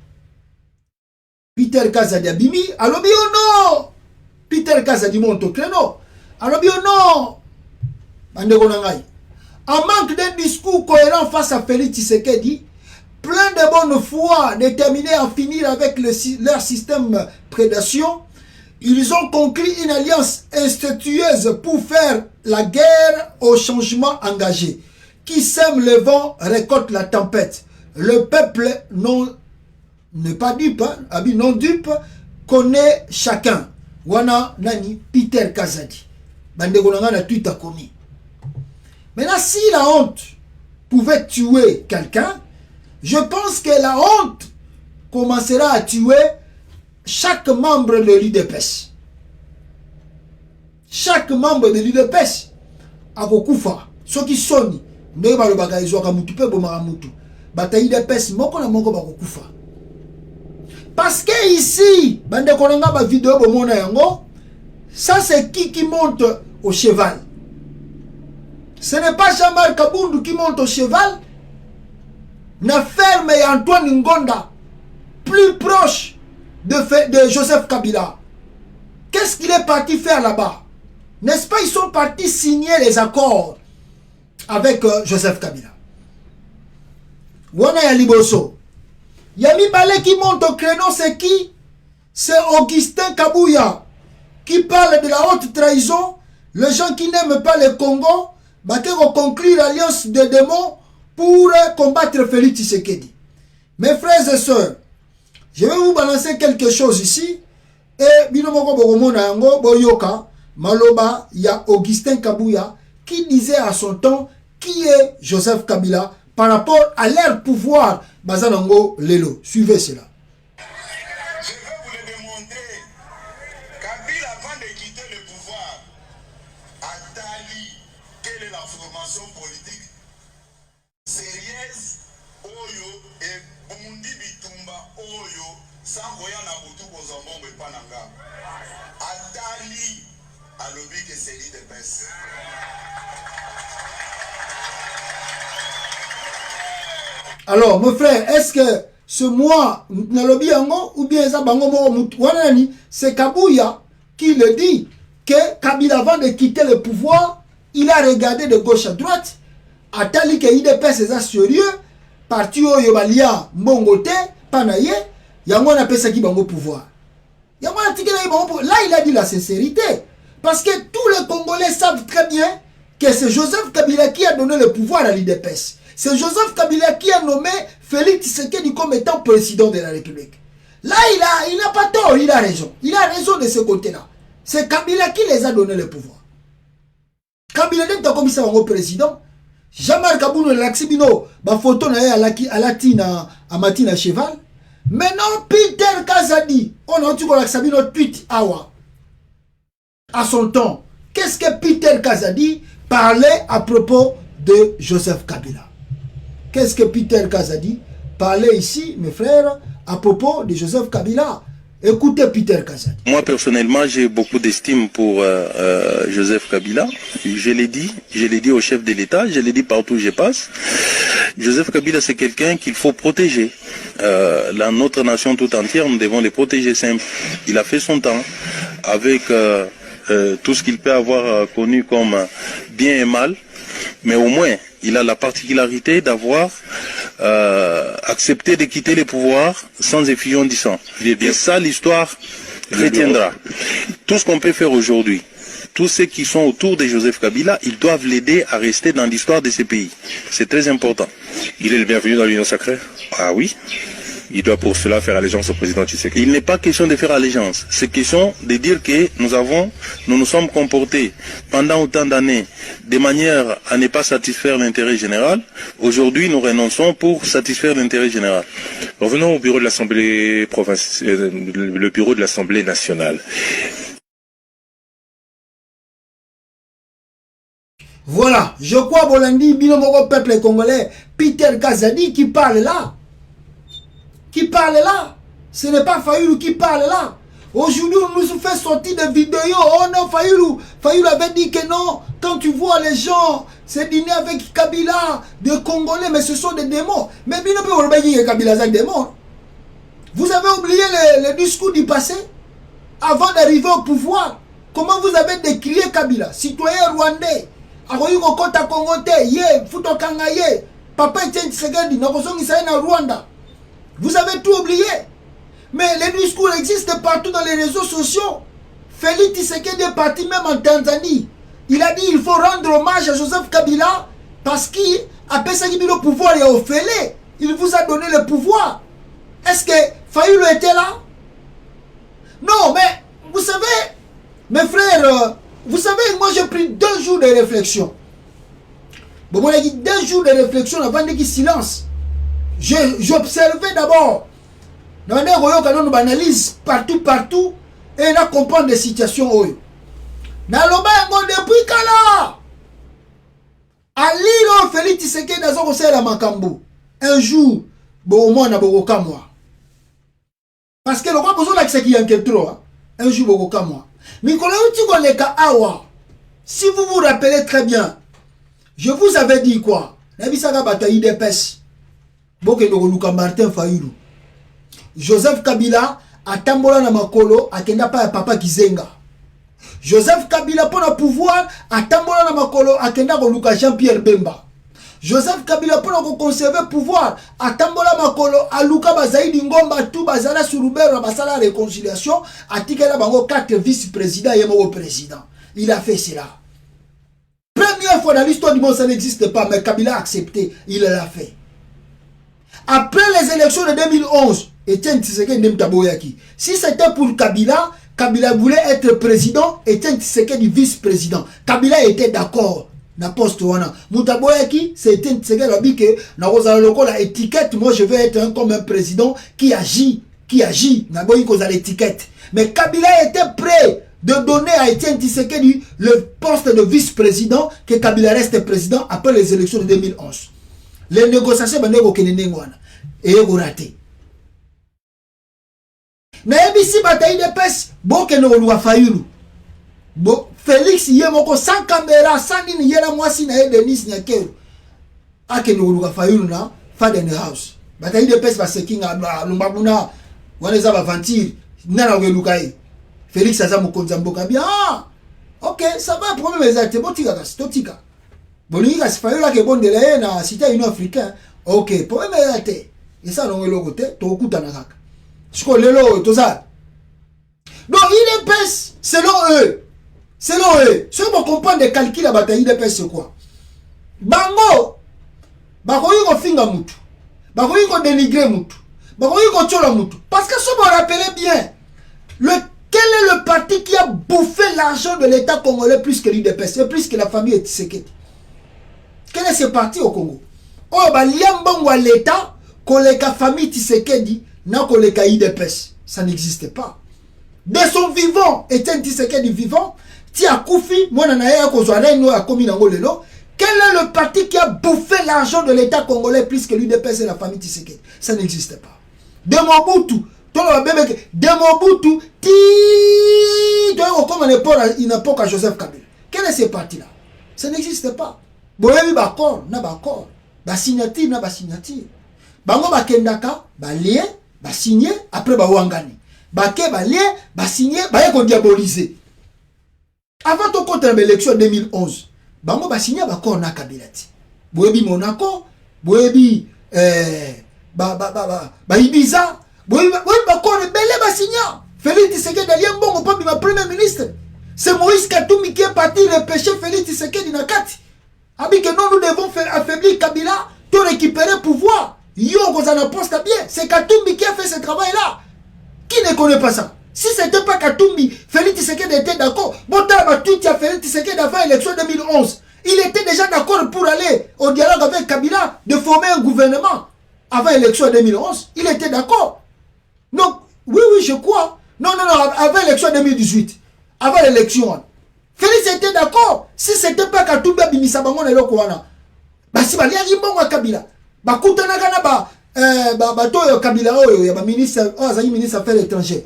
Peter Kazadiabimi, alobi ono. Peter Kazadimonto Kreno, alobi ono. Bandegonangai. En manque d'un discours cohérent face à Félix Tshisekedi, plein de bonne foi, déterminés à finir avec leur système prédation, ils ont conclu une alliance incestueuse pour faire la guerre au changement engagé. Qui sème le vent récolte la tempête. Le peuple n'est pas dupe, non dupe, connaît chacun. Wana nani Peter Kazadi. Bandegonanga na tuita komi. Maintenant, si la honte pouvait tuer quelqu'un, je pense que la honte commencera à tuer chaque membre de l'UDPS. Chaque membre de l'UDPS a Kokufa. Ceux qui sont, ne ba le bagay zo ka mutu pe bo mara mutu. Bataille UDPS moko na moko ba Kokufa. Parce que ici, bande konanga ba vidéo bo mona yango, ça c'est qui monte au cheval. Ce n'est pas Jean-Marc Kabundu qui monte au cheval. Na ferme et Antoine Ngonda, plus proche de Joseph Kabila. Qu'est-ce qu'il est parti faire là-bas? N'est-ce pas, ils sont partis signer les accords avec Joseph Kabila. Wana ya Liboso. Yami Balé qui monte au créneau, c'est qui? C'est Augustin Kabouya qui parle de la haute trahison. Les gens qui n'aiment pas le Congo, Baké conclure l'alliance des démons pour combattre Félix Tshisekedi. Mes frères et sœurs, je vais vous balancer quelque chose ici. Et binomoko bogomona yango boyoka maloba ya Augustin Kabuya qui disait à son temps qui est Joseph Kabila par rapport à leur pouvoir bazanango lelo. Suivez cela. Je vais vous le démontrer. Kabila, avant de quitter le pouvoir, a Tali, quelle est la formation politique sérieuse, Oyo et Bundi Bitumba, Oyo, Sangoya Nabutu Bozambombe Pananga. A Tali, à l'objet que c'est l'idée de peste. Alors, mon frère, est-ce que ce mois, ou bien c'est Kabuya qui le dit que Kabila, avant de quitter le pouvoir, il a regardé de gauche à droite, a tali que IDPS c'est sérieux, parti au Yobalia, Mbongote, Panaye, Yango n'a pas ça qui bango pouvoir. Là, il a dit la sincérité. Parce que tous les Congolais savent très bien que c'est Joseph Kabila qui a donné le pouvoir à l'IDPS. C'est Joseph Kabila qui a nommé Félix Tshisekedi comme étant président de la République. Là, il n'a pas tort, il a raison. Il a raison de ce côté-là. C'est Kabila qui les a donné le pouvoir. Kabila n'est pas comme ça au président. Jean-Marc Kabouno Laxibino, ma photo à Latina, à Matina Cheval. Maintenant, Peter Kazadi, on a dit qu'on a Sabino tweet awa. À son temps, qu'est-ce que Peter Kazadi parlait à propos de Joseph Kabila? Qu'est-ce que Peter Kazadi parlait ici, mes frères, à propos de Joseph Kabila? Écoutez Peter Kazadi. Moi, personnellement, j'ai beaucoup d'estime pour Joseph Kabila. Je l'ai dit au chef de l'État, je l'ai dit partout où je passe. Joseph Kabila, c'est quelqu'un qu'il faut protéger. Notre nation tout entière, nous devons les protéger simple. Il a fait son temps avec tout ce qu'il peut avoir connu comme bien et mal, mais au moins, il a la particularité d'avoir accepté de quitter le pouvoir sans effusion du sang. Et ça, l'histoire retiendra. Tout ce qu'on peut faire aujourd'hui, tous ceux qui sont autour de Joseph Kabila, ils doivent l'aider à rester dans l'histoire de ces pays. C'est très important. Il est le bienvenu dans l'Union sacrée? Ah oui. Il doit pour cela faire allégeance au président Tshisekedi. Il n'est pas question de faire allégeance. C'est question de dire que nous nous sommes comportés pendant autant d'années de manière à ne pas satisfaire l'intérêt général. Aujourd'hui, nous renonçons pour satisfaire l'intérêt général. Revenons au bureau de l'Assemblée provinciale, le bureau de l'Assemblée nationale. Voilà, je crois Bolandi, Binomoro peuple congolais, Peter Kazadi qui parle là. Qui parle là. Ce n'est pas Fayoulou qui parle là. Aujourd'hui, on nous fait sortir des vidéos. Oh non, Fayoulou avait dit que non. Quand tu vois les gens se dîner avec Kabila, des Congolais, mais ce sont des démons. Mais bien sûr, Kabila c'est des démons. Vous avez oublié le discours du passé avant d'arriver au pouvoir. Comment vous avez décrié Kabila, citoyen rwandais? Aroyuko kota Kongote, ye, futo kangaye, papa Etienne Tshisekedi, nakosongi sa na Rwanda. Vous avez tout oublié. Mais les discours existent partout dans les réseaux sociaux. Félix Tshisekedi est parti même en Tanzanie. Il a dit qu'il faut rendre hommage à Joseph Kabila parce qu'il a passé le pouvoir et au Félé. Il vous a donné le pouvoir. Est-ce que Fayoulou était là? Non, mais vous savez, mes frères, vous savez, moi j'ai pris 2 jours de réflexion. Bon, moi j'ai dit 2 jours de réflexion avant de dire silence. J'observais d'abord. Nous analyse partout et nous comprendre des situations. Depuis Kala, à l'île Félix Tshisekedi dans la Makambo, un jour, bon, moi, parce que le roi besoin d'accès qui est trop. Un jour, beaucoup moi. Nicolas, si vous vous rappelez très bien, je vous avais dit quoi? Nabisaga bataille des pêches. Martin Fayoulou. Joseph Kabila a tambola na makolo a kenda pa papa Kizenga. Joseph Kabila pour le pouvoir a tambola na makolo a kenda ko Luka Jean-Pierre Bemba. Joseph Kabila pour le conserver pouvoir a tambola makolo a Luka Bazaidi Ngomba tout bazala surubero basala réconciliation a tikela bango 4 vice-présidents et mo président. Il a fait cela. Premier première fois dans l'histoire du monde, ça n'existe pas, mais Kabila a accepté, il l'a fait. Après les élections de 2011, Etienne Tshisekedi Ndemtaboyaki, si c'était pour Kabila, Kabila voulait être président, Etienne Tshisekedi vice-président. Kabila était d'accord. Na poste wana. Mutaboyaki, c'est Etienne Tshisekedi a dit que dans la étiquette, moi je veux être comme un président qui agit. Na boyi cause l'étiquette. Mais Kabila était prêt de donner à Etienne Tshisekedi le poste de vice-président, que Kabila reste président après les élections de 2011. Les négociations et raté. Mais ici bataille de pes boke no loi fayulu. Bo Félix yemoko sans caméra sans ni yela mwasi na Denis Nyakero. Ake no loi fayulu na Faden House. Bataille de pes ba sekinga lumbabuna waneza ba ventir nana welukai. Félix aza mokonza mboka bien. Ah, OK, ça va problème exact. Botika kasi totika. Bolingi kasi fayulu ke bon de la na cité union africain. OK, problème exact. Et ça non le côté to kutana kaka. Donc il pèse selon eux. Selon eux. Ceux qui comprennent des calculs à bataille de pèse c'est quoi? Bango. Bakoyi ko finga mutu. Bakoyi ko dénigrer mutu. Bakoyi ko tchola mutu. Parce que ce vous rappelez bien. Quel est le parti qui a bouffé l'argent de l'État congolais plus que l'UDPS et plus que la famille Tshisekedi? Quel est ce parti au Congo? Oh bah liambongo à l'État que la famille Tshisekedi n'a que les cahiers de pêche. Ça n'existe pas. De son vivant, Etienne Tshisekedi vivant, Tia Koufi, moi nanaye kozwara no a commis nango lelo. Quel est le parti qui a bouffé l'argent de l'État congolais plus que l'UDPS et la famille Tshisekedi? Ça n'existe pas. De Mobutu, il n'a pas qu'à Joseph Kabila. Quel est ce parti-là? Ça n'existe pas. Boyebi bakor, na bakor. Ba signature, na ba signature. Bango bakendaka, ba lien, ba signé, après ba wangani. Bake ba lien, ba signé, ba yeko diaboliser. Avant ton compte l'élection 2011, bango ba signé ba ko na Kabilati. Boyebi Monaco, boyebi ba Ibiza, boyebi ba ko rebelle ba signé. Félix Tshisekedi alien bongo pa ma premier ministre. C'est Moïse Katumbi qui est parti repêcher Félix Tshisekedi na kati. Abi que non, nous devons faire affaiblir Kabila pour récupérer le pouvoir. Yo, Gozana poste bien. C'est Katumbi qui a fait ce travail-là. Qui ne connaît pas ça? Si ce n'était pas Katumbi, Félix Tshisekedi était d'accord. Bon, tu as Félix Tshisekedi avant l'élection 2011. Il était déjà d'accord pour aller au dialogue avec Kabila, de former un gouvernement. Avant l'élection 2011, il était d'accord. Donc, oui, je crois. Non, avant l'élection 2018. Avant l'élection. Félix était d'accord. Si ce n'était pas Katumbi, Bimisa Bango et Lokouana. Bah, si Balia Rimbongo Kabila. Bah, Koutanagana, Toyo Kabila, ministre des Affaires étrangères.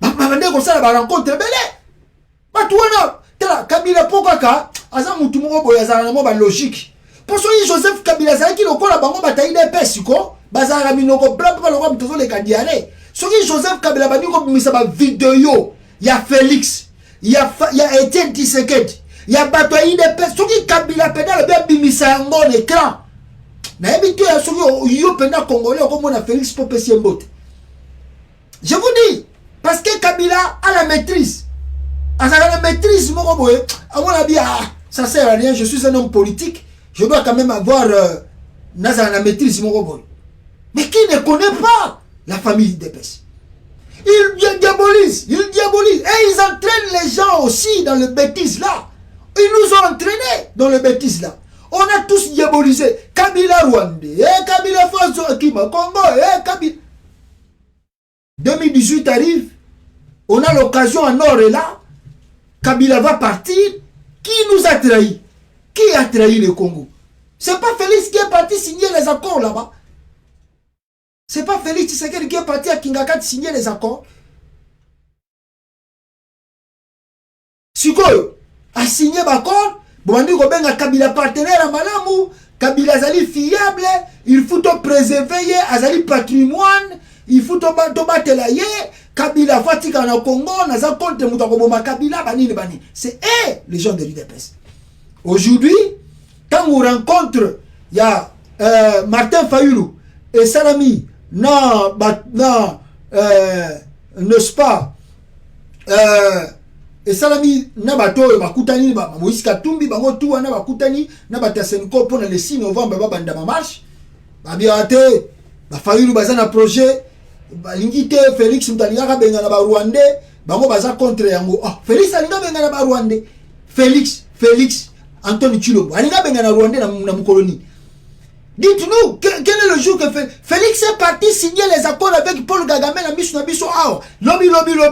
Bah, comme ça, la rencontre belé. Bah, toi, Kabila, pourquoi Aza Moutumo, Boyazana, logique. Pour ce Joseph Kabila, c'est qui le colle à Bango, bataille des pêches, quoi. Bazara Minoko, blanc, le roi, tous les cadiarés. Ce qui Joseph Kabila, comme Missa, vidéo, il y a Félix. Il y a Etienne Tshisekedi. Il y a Batoyi de Pes. Ce qui Kabila pédale bien bimisa en bon écran. Mais habitué à ce qui yo pédale congolais comme on a Félix Popé Mbote. Je vous dis, parce que Kabila a la maîtrise. À la maîtrise, à mon avis, ça sert à rien. Je suis un homme politique. Je dois quand même avoir la maîtrise. Mais qui ne connaît pas la famille de Pes? Ils diabolisent. Et ils entraînent les gens aussi dans le bêtise là. Ils nous ont entraînés dans le bêtise là. On a tous diabolisé. Kabila Rwandais, Kabila Faso Akima, Congo, Kabila. 2018 arrive. On a l'occasion en or et là. Kabila va partir. Qui nous a trahis? Qui a trahi le Congo? C'est pas Félix qui est parti signer les accords là-bas. C'est pas Félix Tshisekedi qui est parti à Kingakat signer les accords. Sikoyo a signé l'accord. Boandi Gobenga Kabila partenaire à Malamu. Kabila Azali fiable. Il faut te préserver. Azali patrimoine. Il faut te battre là. Kabila Fatika na Congo. Naza contre Moutakoboma Kabila. Bani. C'est les gens de l'UDPS. Aujourd'hui, quand on rencontre, il y a Martin Fayulu et Salami. Non, n'est-ce pas, et salami na bato bakutani ba Moïse Katumbi bango tout wana bakutani na batasenko pour le 6 novembre banda ma marche ba biate ba Fayulu baza na projet balingi te Félix Mutalinga benga na ba Rwandais bango baza contre yango. Ah Félix alinga benga na ba Rwandais. Félix Anthony Tshilombo alinga benga na Rwandais na mkoloni. Dites-nous, quel est le jour que Félix est parti signer les accords avec Paul Kagame na biso awa. Lobby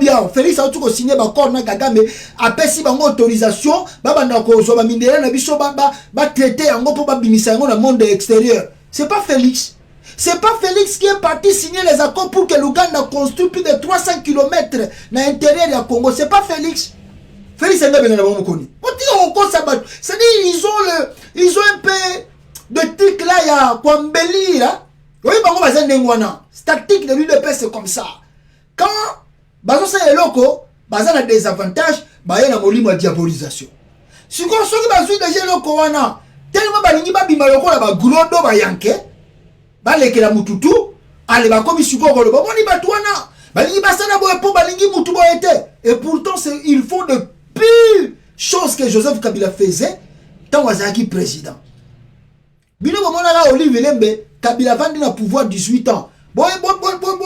awa. Félix a tout signé accord na Kagame après si bango autorisation banda ko zo ba minere na biso ba traiter yango pour ba bimisa yango na monde extérieur. C'est pas Félix. C'est pas Félix qui est parti signer les accords pour que l'Ouganda construise plus de 300 km dans l'intérieur du Congo. C'est pas Félix. Félix est bien dans Mokoni. C'est-à-dire ils ont un peu de trucs là, il y a Kwambeli là. Oui, bango bazan dengwana. Statique de l'UDP c'est comme ça. Quand bazo sa eloko, bazan a des avantages, baye na molimo diabolisation. Si ko soki bazu déjà eloko wana, tellement balingi ba bima loko la ba gulodo ba yanke, ba lekela mututu, ale ba komi sukoko lo ba moni batwana. Balingi basana boye po balingi mutu boyete. Et pourtant il faut de pires choses que Joseph Kabila faisait tant wazaki président. Bino bomona Olive Lembe Kabila vandi na pouvoir 18 ans. Bon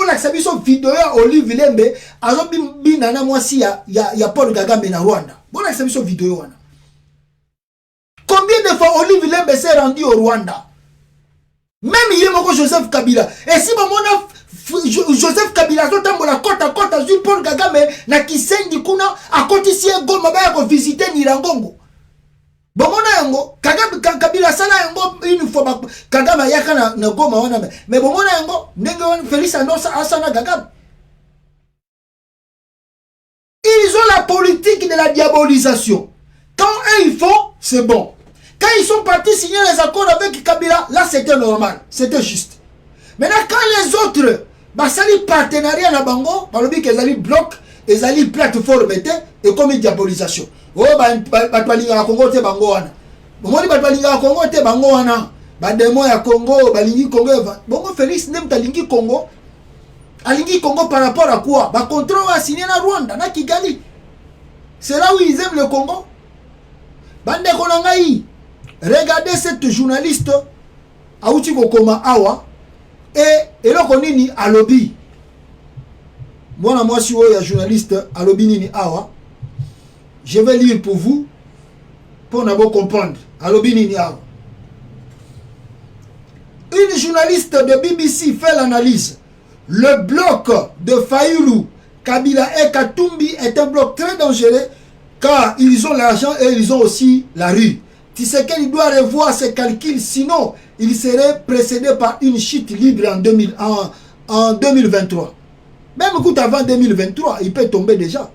la sabiso vidéo ya Olive Lembe azo bina na mwasi ya Paul Kagame na Rwanda. Bon la sabiso vidéo wana. Combien de fois Olive Lembe s'est rendu au Rwanda? Même Yemoko Joseph Kabila. Et si bomona Joseph Kabila totambola kota kota sur Paul Kagame na Kisengi kuna akoti si Goma ba ko visiter Nirangongo. Bomona yango Kabila sala yango une fois Kagame yaka na Goma wana mais bomona yango ndenge wana Félix Andosa asana Kagame. Ils ont la politique de la diabolisation. Quand eux ils font, c'est bon. Quand ils sont partis signer les accords avec Kabila, là c'était normal, c'était juste. Maintenant quand les autres basali partenariat na bango, balobi que ezali bloc, ezali plateforme et comme diabolisation. Oh batwalinga Congo te bango wana. Bomoni batwalinga Congo te bango wana. Ba demo ya Congo, balingi Congo. Bongo Félix nem talingi Congo. Alingi Congo par rapport à quoi? Ba contrat va signer na Rwanda, na Kigali. C'est là où ils aiment le Congo. Bande konangai. Regardez cette journaliste Aouti Kokoma Awa et eloko nini alobi. Moi moi si oya journaliste alobi nini Awa. Je vais lire pour vous, pour nous comprendre. Une journaliste de BBC fait l'analyse. Le bloc de Fayulu, Kabila et Katumbi est un bloc très dangereux car ils ont l'argent et ils ont aussi la rue. Tshisekedi doit revoir ses calculs, sinon il serait précédé par une chute libre en 2023. Même écoute, avant 2023, il peut tomber déjà.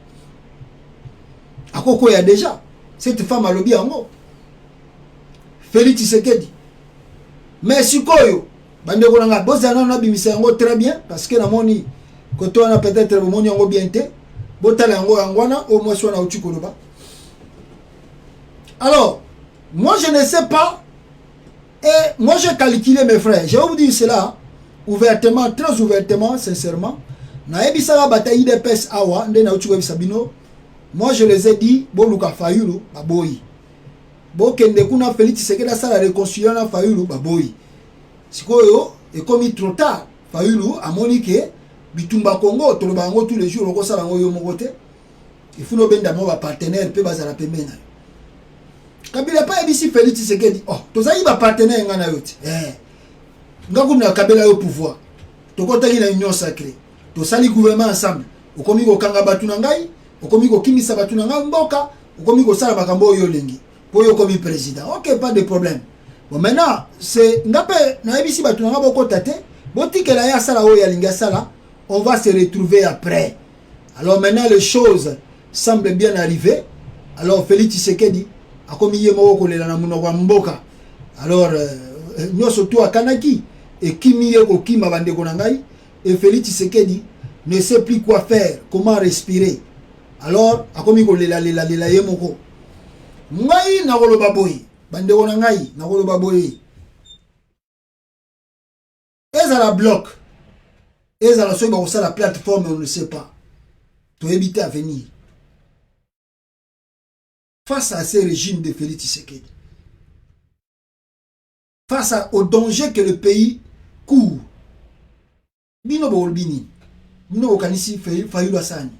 À quoi il y a déjà cette femme à lobby en haut. Félix Tshisekedi. Mais si koyo, bande kolanga bozana na bimisa yango très bien parce que na moni koto na peut-être moni yango bien té. Botala yango yangwana au moins soit na uti koloba. Alors, moi je ne sais pas et moi j'ai calculé mes frères. Je vais vous dire cela ouvertement, très ouvertement, sincèrement. Na ebisa bataille de pes awa nde na uti ko bisabino. Moi je les ai dit, Boluka Fayulu, baboyi. Bokende kuna Félix Tshisekedi a la réconciliation na Fayulu, baboyi. Sikoyo, et comme il trop tard, Fayulu a moniqué, bitumba Congo, tolobango tous les jours, ça lango yo mogote. Il faut no benda mo ba partenaire pe bazala pemena. Kabila pa ebisi Félix Tshisekedi. Oh, tozali ba partenaire ngana yote. Ngakuna Kabila yo pouvoir. Tokotaki na union sacrée. Tosali gouvernement ensemble. Okomi ko kanga batu na ngai. Okomi ko kimisa batu na nga mboka, okomi ko sala makambo yo lengi. Po yo komi président. OK, pas de problème. Bon maintenant, c'est ngape na ebisi batu na nga boko tate, botikela ya sala o ya linga sala, on va se retrouver après. Alors maintenant les choses semblent bien arriver. Alors Félix Tshisekedi akomi ye moko kolela na munoko mboka. Alors nyoso tu akanaki et kimi ye ko kima bandeko na ngai et Félix Tshisekedi ne sait plus quoi faire, comment respirer. Alors, akomi ko lela yemoko. Ngai na koloba boy, bandeko na ngai na koloba boy. Ezala bloc. Ezala so ba la plateforme on ne sait pas. To éviter à venir. face à ce régime de Félix Tshisekedi, face au danger que le pays court, bino bolbini, bino bokanisi Fayulu Asani.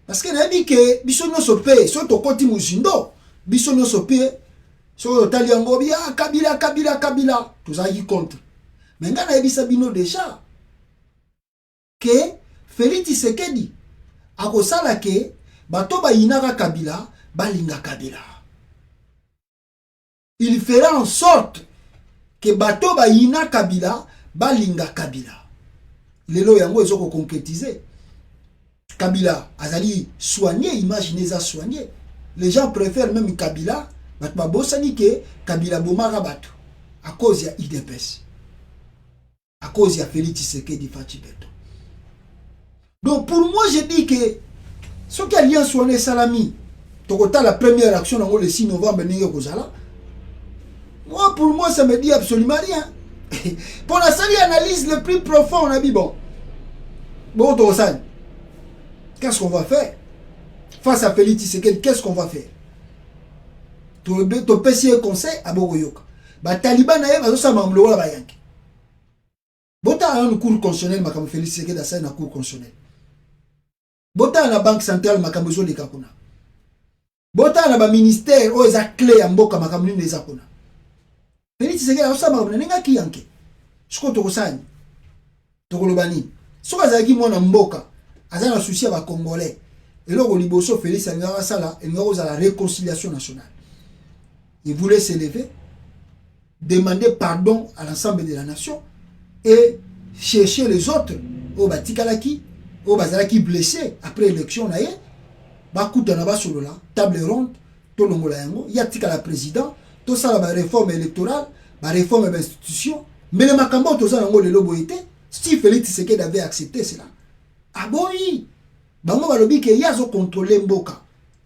Parce que nabi ke biso no sope, so to koti muzindo, biso no sope, so tali yango bia Kabila, tozaki contre. Mais nga na ebisa bino déjà que Félix Tshisekedi akosala ke bato ba inaka Kabila balinga Kabila. Il fera en sorte que bato ba ina Kabila balinga Kabila. Lelo yango ezoko concrétiser. Kabila azali soigné, imaginez ça soigné. Les gens préfèrent même Kabila, bato ba bosani ke Kabila bomaka bato à cause ya IDPS. À cause ya Félix Tshisekedi Fati Beto. Donc pour moi je dis que ce qui alliance soigné Salami, tokota la première action le 6 novembre ninge kozala. Moi, pour moi, ça me dit absolument rien. Pour la seule analyse le plus profond, on a dit bon, qu'est-ce qu'on va faire face à Félix Tshisekedi? Qu'est-ce qu'on va faire? Tu peux conseil à Bogoyoka. Bah Taliban a eu ça mamlo la bayanki. Bota a un cours constitutionnel makam Félix Tshisekedi a ça un cours constitutionnel. Bota a la banque centrale makam zo de kakuna. Bota a la ministère o eza clé ya mboka makam ni eza kuna. Félix Tshisekedi a ça mamlo ninga ki yanke. Siko tokosani. Tokolobani. Soka zaki mwana mboka azana souci ba congolais. Et là au liboso Félix Tshisekedi sala et nous la réconciliation nationale. Il voulait s'élever, demander pardon à l'ensemble de la nation et chercher les autres au Batikalaki, au Bazalaki blessé après l'élection naie. Bakuta na ba solo la table ronde to longola yango ya tika la président to sala ba réforme électorale, ba réforme d'institution, mais le makambo to sala ngo le lobo était si Félix Tshisekedi avait accepté cela. Ah bon oui. Bango balobi ke yazo contrôler mboka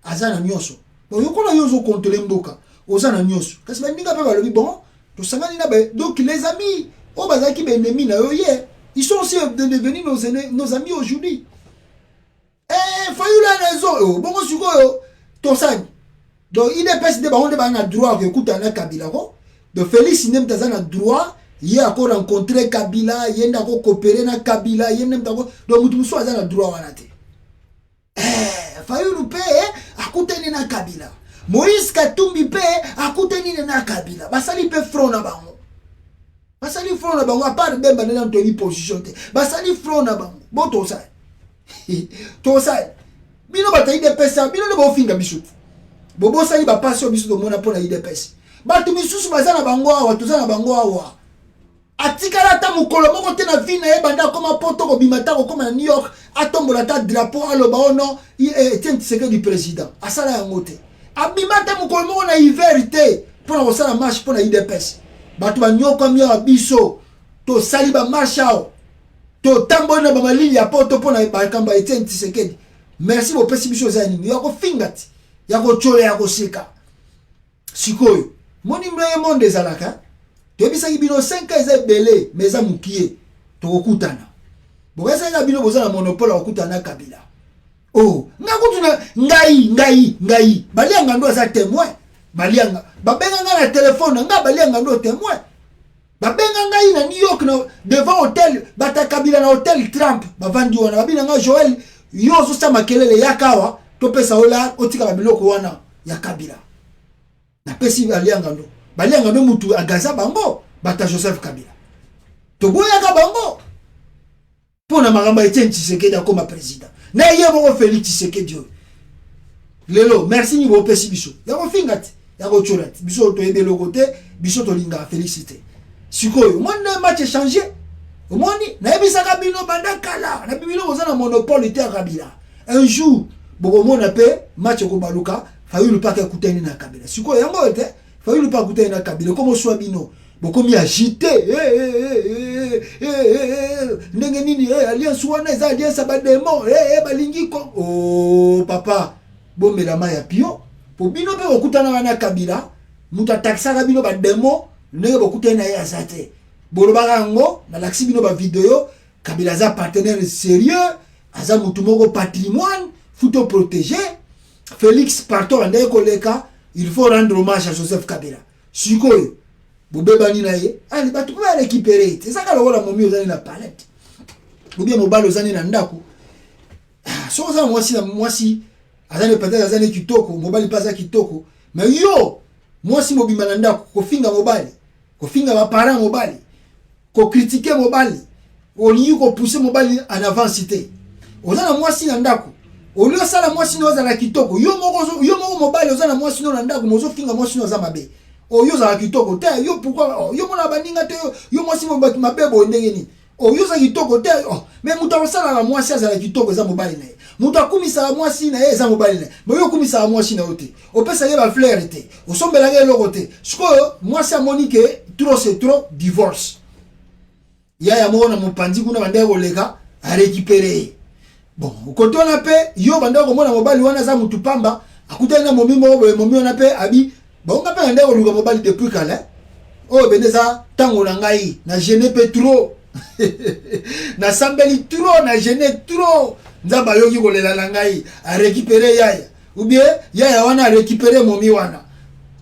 azana nyonso. Bon yokona yozo contrôler mboka ozana nyonso. Kasi ba ninga pe balobi bon to sangani na ba donc les amis o bazaki ba ennemi na yo hier, ils sont aussi devenus nos amis aujourd'hui. Eh Fayulu a raison bongo sikoyo to sani. Donc il est passé de ba on ba na droit que kuta na Kabila ko. De Félix nem tazana droit il a encore rencontré Kabila, il a encore coopéré na Kabila, il a encore donc mutu muso azana droit wana te. Fayulu pe akuteni na Kabila. Moïse Katumbi pe akuteni na Kabila. Basali pe front na bango. Basali front na bango à part bemba na toni position te. Basali front na bango. Bon to ça. To ça. Bino batayi de pesa, bino le bo finga biso. Bobo sali ba passion biso do mona pona ide pesa. Batu misusu bazana bango awa, tozana bango awa. Atikala ta mukolo moko te na vie na ye banda koma poto ko bimata ko koma na New York atombola ta drapeau aloba ono Etienne Tshisekedi du président asala yango te abimata mukolo moko na hiver te pona ko sala marche pona IDPS batu ba nyoko mia biso to sali ba marche ao to tambo na ba malili ya poto pona ba kamba Etienne Tshisekedi merci bo pesi biso za nini yako fingati yako chole yako sika sikoyo moni mreye monde zalaka. Tebisa bino 5 eza belé mais eza mukie tokutana. Bokasa nga bino bozana monopole okutana Kabila. Oh, ngakutuna ngai. Balianga ndo za témoin. Balianga. Babenga nga na téléphone nga balianga ndo témoin. Babenga ngai na New York na devant hôtel bata Kabila na hôtel Trump. Bavandi wana babina nga Joel yozo sa makelele yakawa topesa ola otika babiloko wana ya Kabila. Na pesi balianga ndo. Balianga no mutu agaza bango bata Joseph Kabila. Toboya ka bango. Pona magamba Etienne Tshisekedi akoma président. Na yebo Félix Tshisekedi. Lelo merci ni bo pesi biso. Ya ko fingati, ya ko chorati. Biso to yebe lokote, biso to linga félicité. Sikoyo, mon match changé. Omoni na yebisa ka bino banda kala. Na bino ozana monopole te Kabila. Un jour, boko mona pe match ko baluka, Fayulu pa ka kuteni na Kabila. Sikoyo yango te Fayulu pas goûter na Kabila comme soit bino beaucoup mi agité ndenge nini alliance wana eza alliance ba démon balingi ko oh papa bombela maya pio po bino pe okutana na Kabila muta taxaka bino ba démon ndenge bokutana na ya zate bolobaka ngo na laksi bino ba vidéo Kabila za partenaire sérieux aza mutu moko patrimoine futo protégé Félix partout en Koleka, il faut rendre hommage à Joseph Kabila. Sikoyo, Boubeba Ninaye, allez, tu peux récupérer. C'est ça que la momi aux années la palette. Ou bien mobile aux années Nandaku. So ça, moi si, azane peut-être azane kitoko, mobile pas à kitoko. Mais yo, moi si mobile Nandaku, ko finga mobile, ko finga ma parent mobile, ko critiquer mobile, au lieu ko pousser mobile en avant cité. Ozana moi si Nandaku. Au lieu ça la moi si nous la kitoko, yo moko mobile ozana moi si nous Nandaku, mozo finga moi si nous amabe. Oh yo za kitoko te, yo pourquoi yo mona baninga te yo moi si mobile mabebo ndenge ni. Oh yo za kitoko te, oh mais muta osala la moi si za kitoko za mobile na. Muta kumisa moi si na za mobile na. Mais yo kumisa moi si na ote. O pesa ye ba fleur te. O sombela ye lokote. Siko moi si Monique trop c'est trop divorce. Ya mona mopandi kuna bande koleka a récupérer. Bon, côté on a pe yo bande ko mona mobile wana za mutu pamba akutana momi on a pe abi. Bon, on a pas un mobile depuis quand là. Oh, ben ça, tango nangai, na gêné trop. Na sambeli trop, na gêné trop. Nzaba yoki kolela nangai, a récupérer yaya. Ou bien, yaya wana a récupéré momi wana.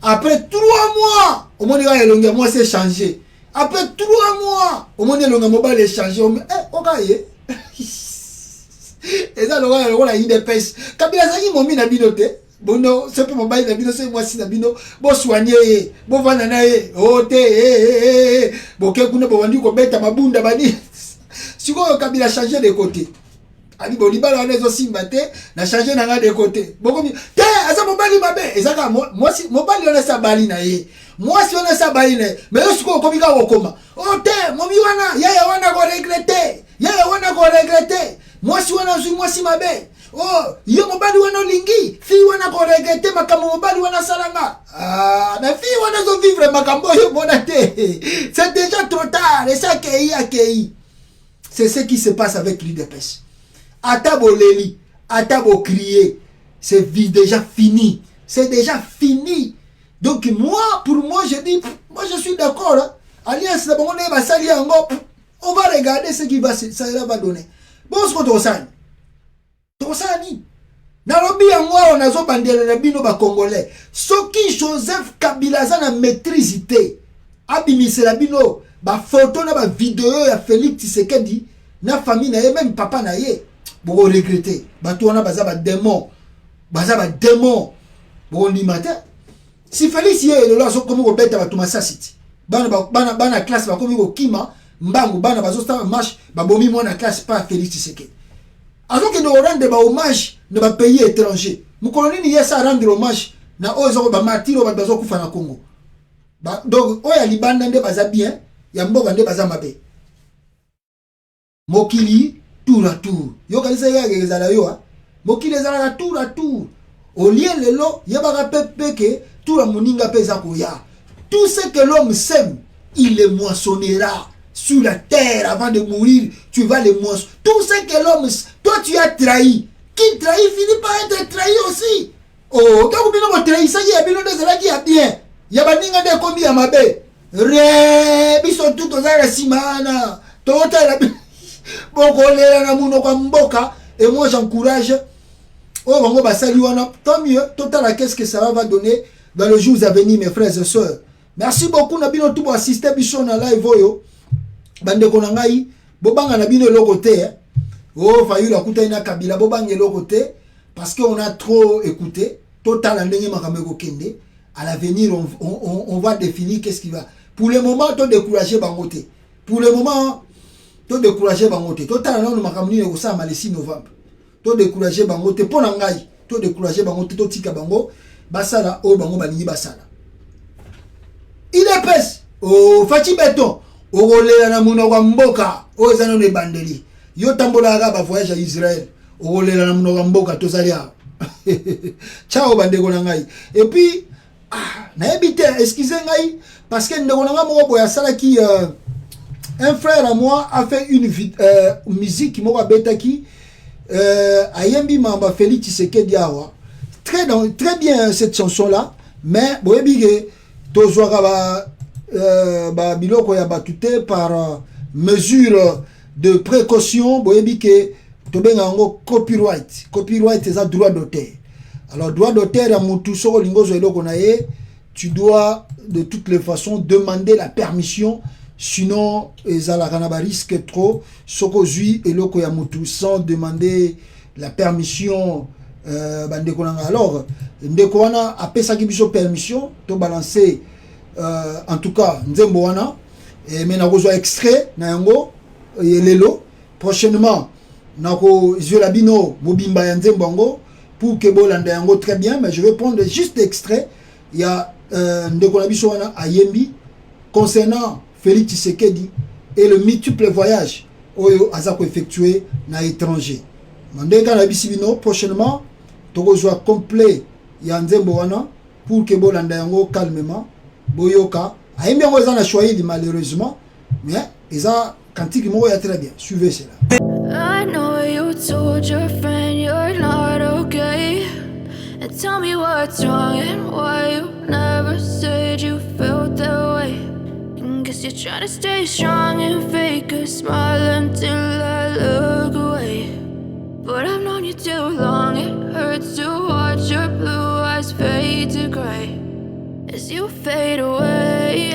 Après 3 mois, au moins il y a moi c'est changé. Après 3 mois, au moins il y a mobile est changé. Eh, okaye. Et ça, on a eu des pêches. Kabila Zaki momi na binote. Bon non, c'est pas mobile nabino, c'est moi si nabino. Bon soigner, bon vananaye, oh te, bon quelqu'un bon vendu ko beta mabunda bani. Si ko Kabila changer de côté. Ali bon libala on aussi mbaté, na changer nanga de côté. Bon comme te, asa mobile mabe, ezaka moi si mobile on a sa bali na ye. Moi si on a sa bali na, mais yo siko komika okoma. Oh te, momi wana, yaya wana ko regretter. Yaya wana ko regretter. Moi si wana su moi si mabe. Oh, yo mobali wana lingi, fi wana ko regretter makambo mobali wana salanga. Ah, na fi wana zo vivre makambo yo monate. C'est déjà trop tard, et ça kei. C'est ce qui se passe avec l'UDPS. Atabo leli, atabo crier, c'est déjà fini. C'est déjà fini. Donc moi, pour moi, je dis, moi je suis d'accord. Hein. Alliance, on va regarder ce qui va, ça va donner. Bon, ce qu'on sait. Tosani nalobi yango on azo bandela na bino ba congolais soki Joseph Kabila za na maîtrise te abimisela bino ba photo na ba vidéo ya Félix Tshisekedi na famille na ye même papa na ye bo regretter ba to wana baza ba démon bo limata si Félix ye le azo komo ko beta ba tumasa city bana classe ba komi ko kima mbangu bana bazo sta marche ba bomi mo na classe pas Félix Tshisekedi. Alors que nous rendons hommage dans les pays étrangers. Nous colonies n'y a ça rendre hommage na ozo ba martyr ba bazo kufa na Congo. Donc oya libanda nde baza bien, ya mboga nde baza mabe. Mokili tour à tour. Yo kanisa ya gezala yo ha. Mokili ezala tour à tour. Au lieu lelo yebaka pepeke tour à moninga peza koya. Tout ce que l'homme sème, il le moissonnera. Sur la terre avant de mourir, tu vas les moissonner. Tout ce que l'homme, toi tu as trahi. Qui trahit finit par être trahi aussi. Oh, quand vous trahissez, ça y est, bien de qui a bien. Il y a pas de combien à ma baie. Ils sont tous aux arrêts simana. Total, bon, la mouno comme boka. Et moi j'encourage. Oh, on va saluer. Tant mieux. Total, qu'est-ce que ça va donner dans les jours à venir, mes frères et sœurs. Merci beaucoup, Nabino, tout pour assister à la live. Bande konangai bobanga na bino lokote oh Fayulu akuta ina Kabila bobanga lokote parce que on a trop écouté total ndenge makameko kende à l'avenir on va définir qu'est-ce qui va pour le moment to décourager bangote pour le moment to décourager bangote total na makamini ko sa le 6 novembre to décourager bangote pona ngai to décourager bangote to tika bango basala o bango balingi basala il est pèse oh Fati Beton ogolela na munoko mboka ozana ne bandeli yo tambola ga ba voyage à Israël ogolela na munoko mboka tozali a ciao bandeko na ngai et puis na ebite excusez ngai parce que ndeko na nga moko boya sala ki un frère à moi a fait une musique moko betaki ayembi mamba Félix Tshisekedi awa très bien cette chanson là mais boyebi ke tozwaka ba biloko ya batute par mesure de précaution boyebi ke tobenga ngo copyright eza droit d'auteur Alors droit d'auteur à mutu soko lingozo eloko na ye, tu dois de toutes les façons demander la permission, sinon ezalaka na ba risque trop soko zui eloko ya mutu sans demander la permission bandeko nanga. Alors ndeko wana apesaki biso permission to balancer en tout cas nzembo wana mais na kozwa extrait na yango lelo prochainement nako zola bino mobimba ya nzembo yango pour que bolanda yango très bien, mais je vais prendre juste extrait. Il y a ndeko na biso wana ayembi concernant Félix Tshisekedi et le multiple voyage oyo azako effectué na étranger. Mandeka na bisibino prochainement tokozwa complet ya nzembo wana pour que bolanda yango calmement boyoka. Ayembi yango eza na Swahili malheureusement, mais eza cantique moko ya très bien. Suivez cela. I know you told your friend you're not okay, and tell me what's wrong and why you never said you felt that way. And guess you're trying to stay strong and fake a smile until I look away. But I've known you too long, it hurts to watch your blue eyes fade to gray as you fade away,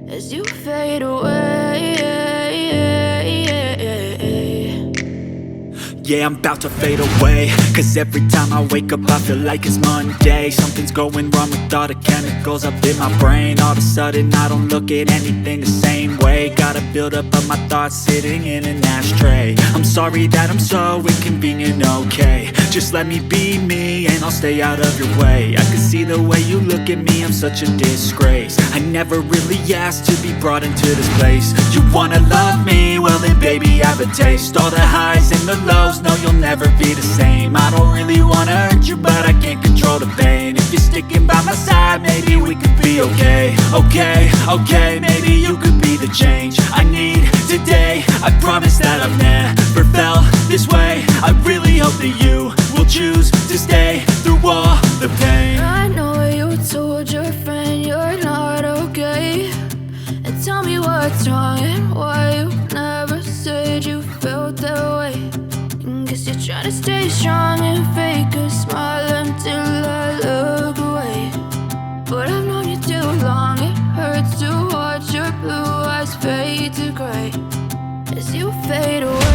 as you fade away. Yeah, I'm about to fade away, cause every time I wake up I feel like it's Monday. Something's going wrong with all the chemicals up in my brain. All of a sudden I don't look at anything the same way. Gotta build up of my thoughts sitting in an ashtray. I'm sorry that I'm so inconvenient, okay. Just let me be me and I'll stay out of your way. I can see the way you look at me, I'm such a disgrace. I never really asked to be brought into this place. You wanna love me? Well then baby have a taste. All the highs and the lows, no you'll never be the same. I don't really wanna hurt you but I can't control the pain. If you're sticking by my side maybe we could be okay. Okay, maybe you could be the change I need today. I promise that I've never felt this way. I really hope that you will choose to stay through all the pain. I know you told your friend you're not okay, and tell me what's wrong and why you never said you felt that way. And guess you're trying to stay strong and fake a smile until I look away. But I've known you too long, it hurts to watch your blue eyes fade to gray as you fade away.